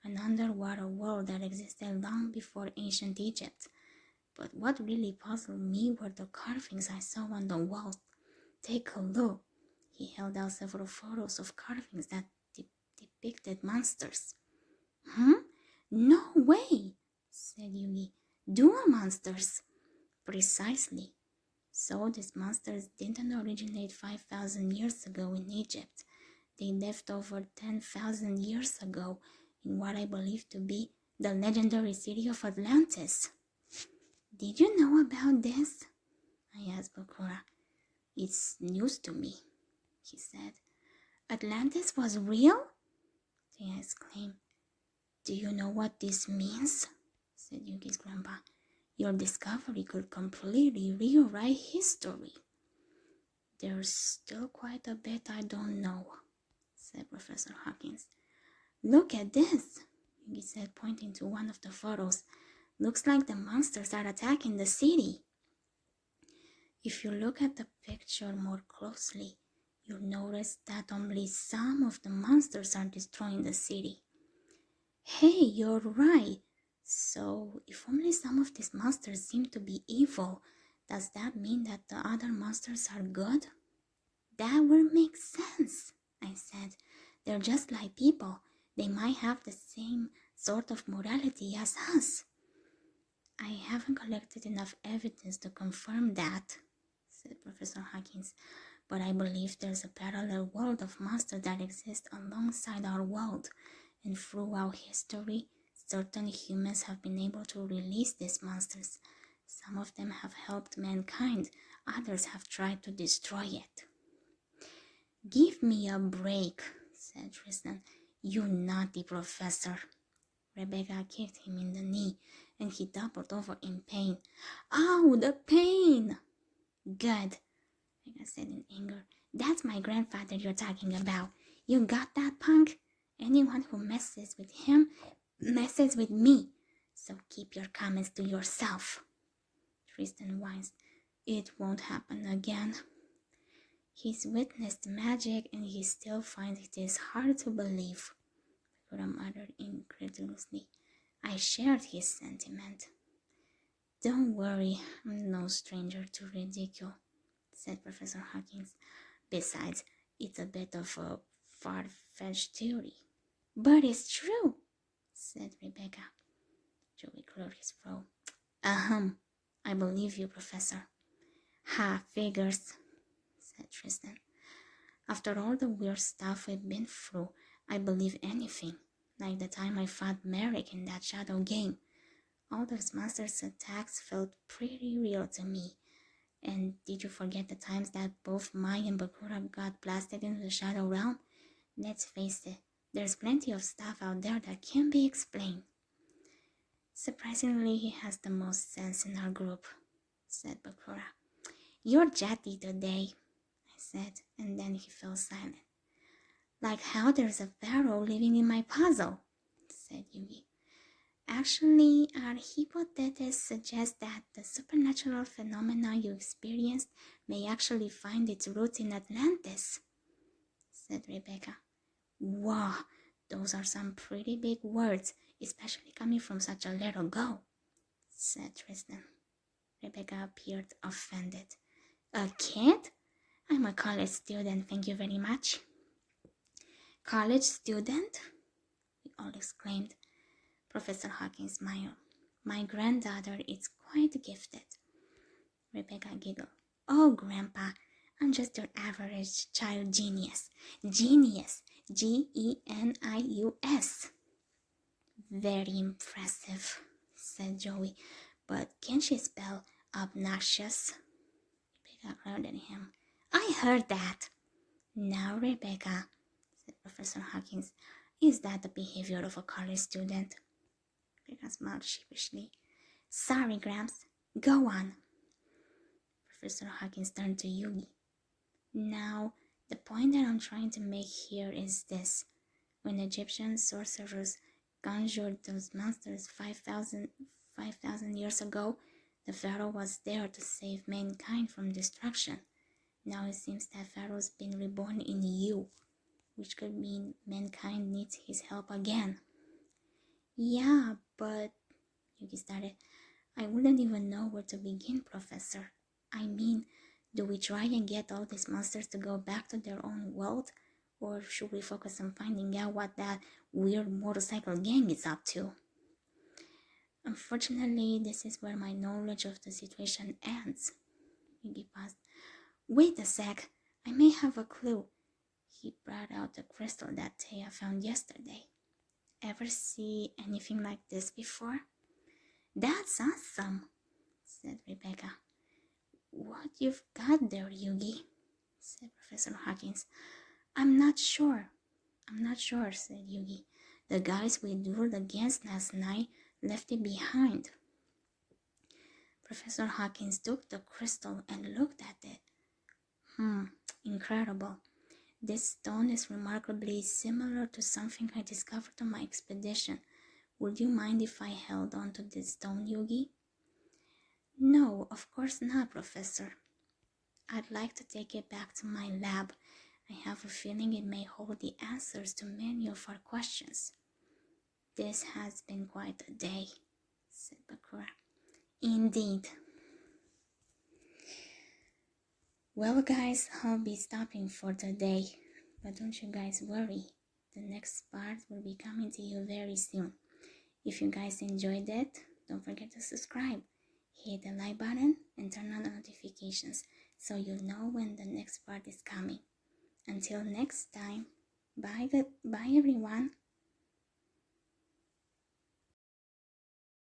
an underwater world that existed long before ancient Egypt. But what really puzzled me were the carvings I saw on the walls. Take a look. He held out several photos of carvings that depicted monsters. No way, said Yugi. Dual monsters. Precisely. So these monsters didn't originate 5,000 years ago in Egypt. They lived over 10,000 years ago in what I believe to be the legendary city of Atlantis. Did you know about this? I asked Bakura. It's news to me, he said. Atlantis was real? They exclaimed. Do you know what this means? Said Yugi's grandpa. Your discovery could completely rewrite history. There's still quite a bit I don't know, said Professor Hawkins. Look at this, Yugi said, pointing to one of the photos. Looks like the monsters are attacking the city. If you look at the picture more closely, you'll notice that only some of the monsters are destroying the city. Hey, you're right. So, if only some of these monsters seem to be evil, does that mean that the other monsters are good? That would make sense, I said. They're just like people. They might have the same sort of morality as us. I haven't collected enough evidence to confirm that, said Professor Hawkins, but I believe there's a parallel world of monsters that exists alongside our world, and throughout history, certain humans have been able to release these monsters. Some of them have helped mankind, others have tried to destroy it. Give me a break, said Tristan. You naughty professor. Rebecca kicked him in the knee, and he toppled over in pain. Ow, the pain! Good, Rebecca said in anger. That's my grandfather you're talking about. You got that, punk? Anyone who messes with him messes with me. So keep your comments to yourself. Tristan whined. It won't happen again. He's witnessed magic and he still finds it is hard to believe, Bakura muttered incredulously. I shared his sentiment. Don't worry, I'm no stranger to ridicule, said Professor Hawkins. Besides, it's a bit of a far-fetched theory. But it's true, said Rebecca. Joey cleared his throat. Ahem, I believe you, Professor. Ha, figures, said Tristan. After all the weird stuff we've been through, I believe anything. Like the time I fought Merrick in that shadow game. All those monsters' attacks felt pretty real to me. And did you forget the times that both Mai and Bakura got blasted into the Shadow Realm? Let's face it, there's plenty of stuff out there that can't be explained. Surprisingly, he has the most sense in our group, said Bakura. You're chatty today, I said, and then he fell silent. Like how there's a pharaoh living in my puzzle, said Yugi. Actually, our hypothesis suggests that the supernatural phenomena you experienced may actually find its roots in Atlantis, said Rebecca. Wow, those are some pretty big words, especially coming from such a little girl, said Tristan. Rebecca appeared offended. A kid? I'm a college student, thank you very much. College student? We all exclaimed. Professor Hawkins smiled. My granddaughter is quite gifted. Rebecca giggled. Oh, Grandpa, I'm just your average child genius. Genius. Genius. Very impressive, said Joey. But can she spell obnoxious? Rebecca glared at him. I heard that. Now, Rebecca, said Professor Hawkins, is that the behavior of a college student? Rebecca smiled sheepishly. Sorry, Gramps. Go on. Professor Hawkins turned to Yugi. Now, the point that I'm trying to make here is this. When Egyptian sorcerers conjured those monsters 5,000 years ago, the Pharaoh was there to save mankind from destruction. Now it seems that Pharaoh's been reborn in you, which could mean mankind needs his help again. Yeah, but, Yugi started, I wouldn't even know where to begin, Professor. I mean, do we try and get all these monsters to go back to their own world? Or should we focus on finding out what that weird motorcycle gang is up to? Unfortunately, this is where my knowledge of the situation ends. Yugi paused. Wait a sec, I may have a clue. He brought out the crystal that Taya found yesterday. Ever see anything like this before? That's awesome, said Rebecca. What you've got there, Yugi? Said Professor Hawkins. I'm not sure, said Yugi. The guys we dueled against last night left it behind. Professor Hawkins took the crystal and looked at it. Incredible. This stone is remarkably similar to something I discovered on my expedition. Would you mind if I held on to this stone, Yugi? No, of course not, Professor. I'd like to take it back to my lab. I have a feeling it may hold the answers to many of our questions. This has been quite a day, said Bakura. Indeed. Well, guys, I'll be stopping for today, but don't you guys worry. The next part will be coming to you very soon. If you guys enjoyed it, don't forget to subscribe, hit the like button, and turn on the notifications so you'll know when the next part is coming. Until next time, bye everyone.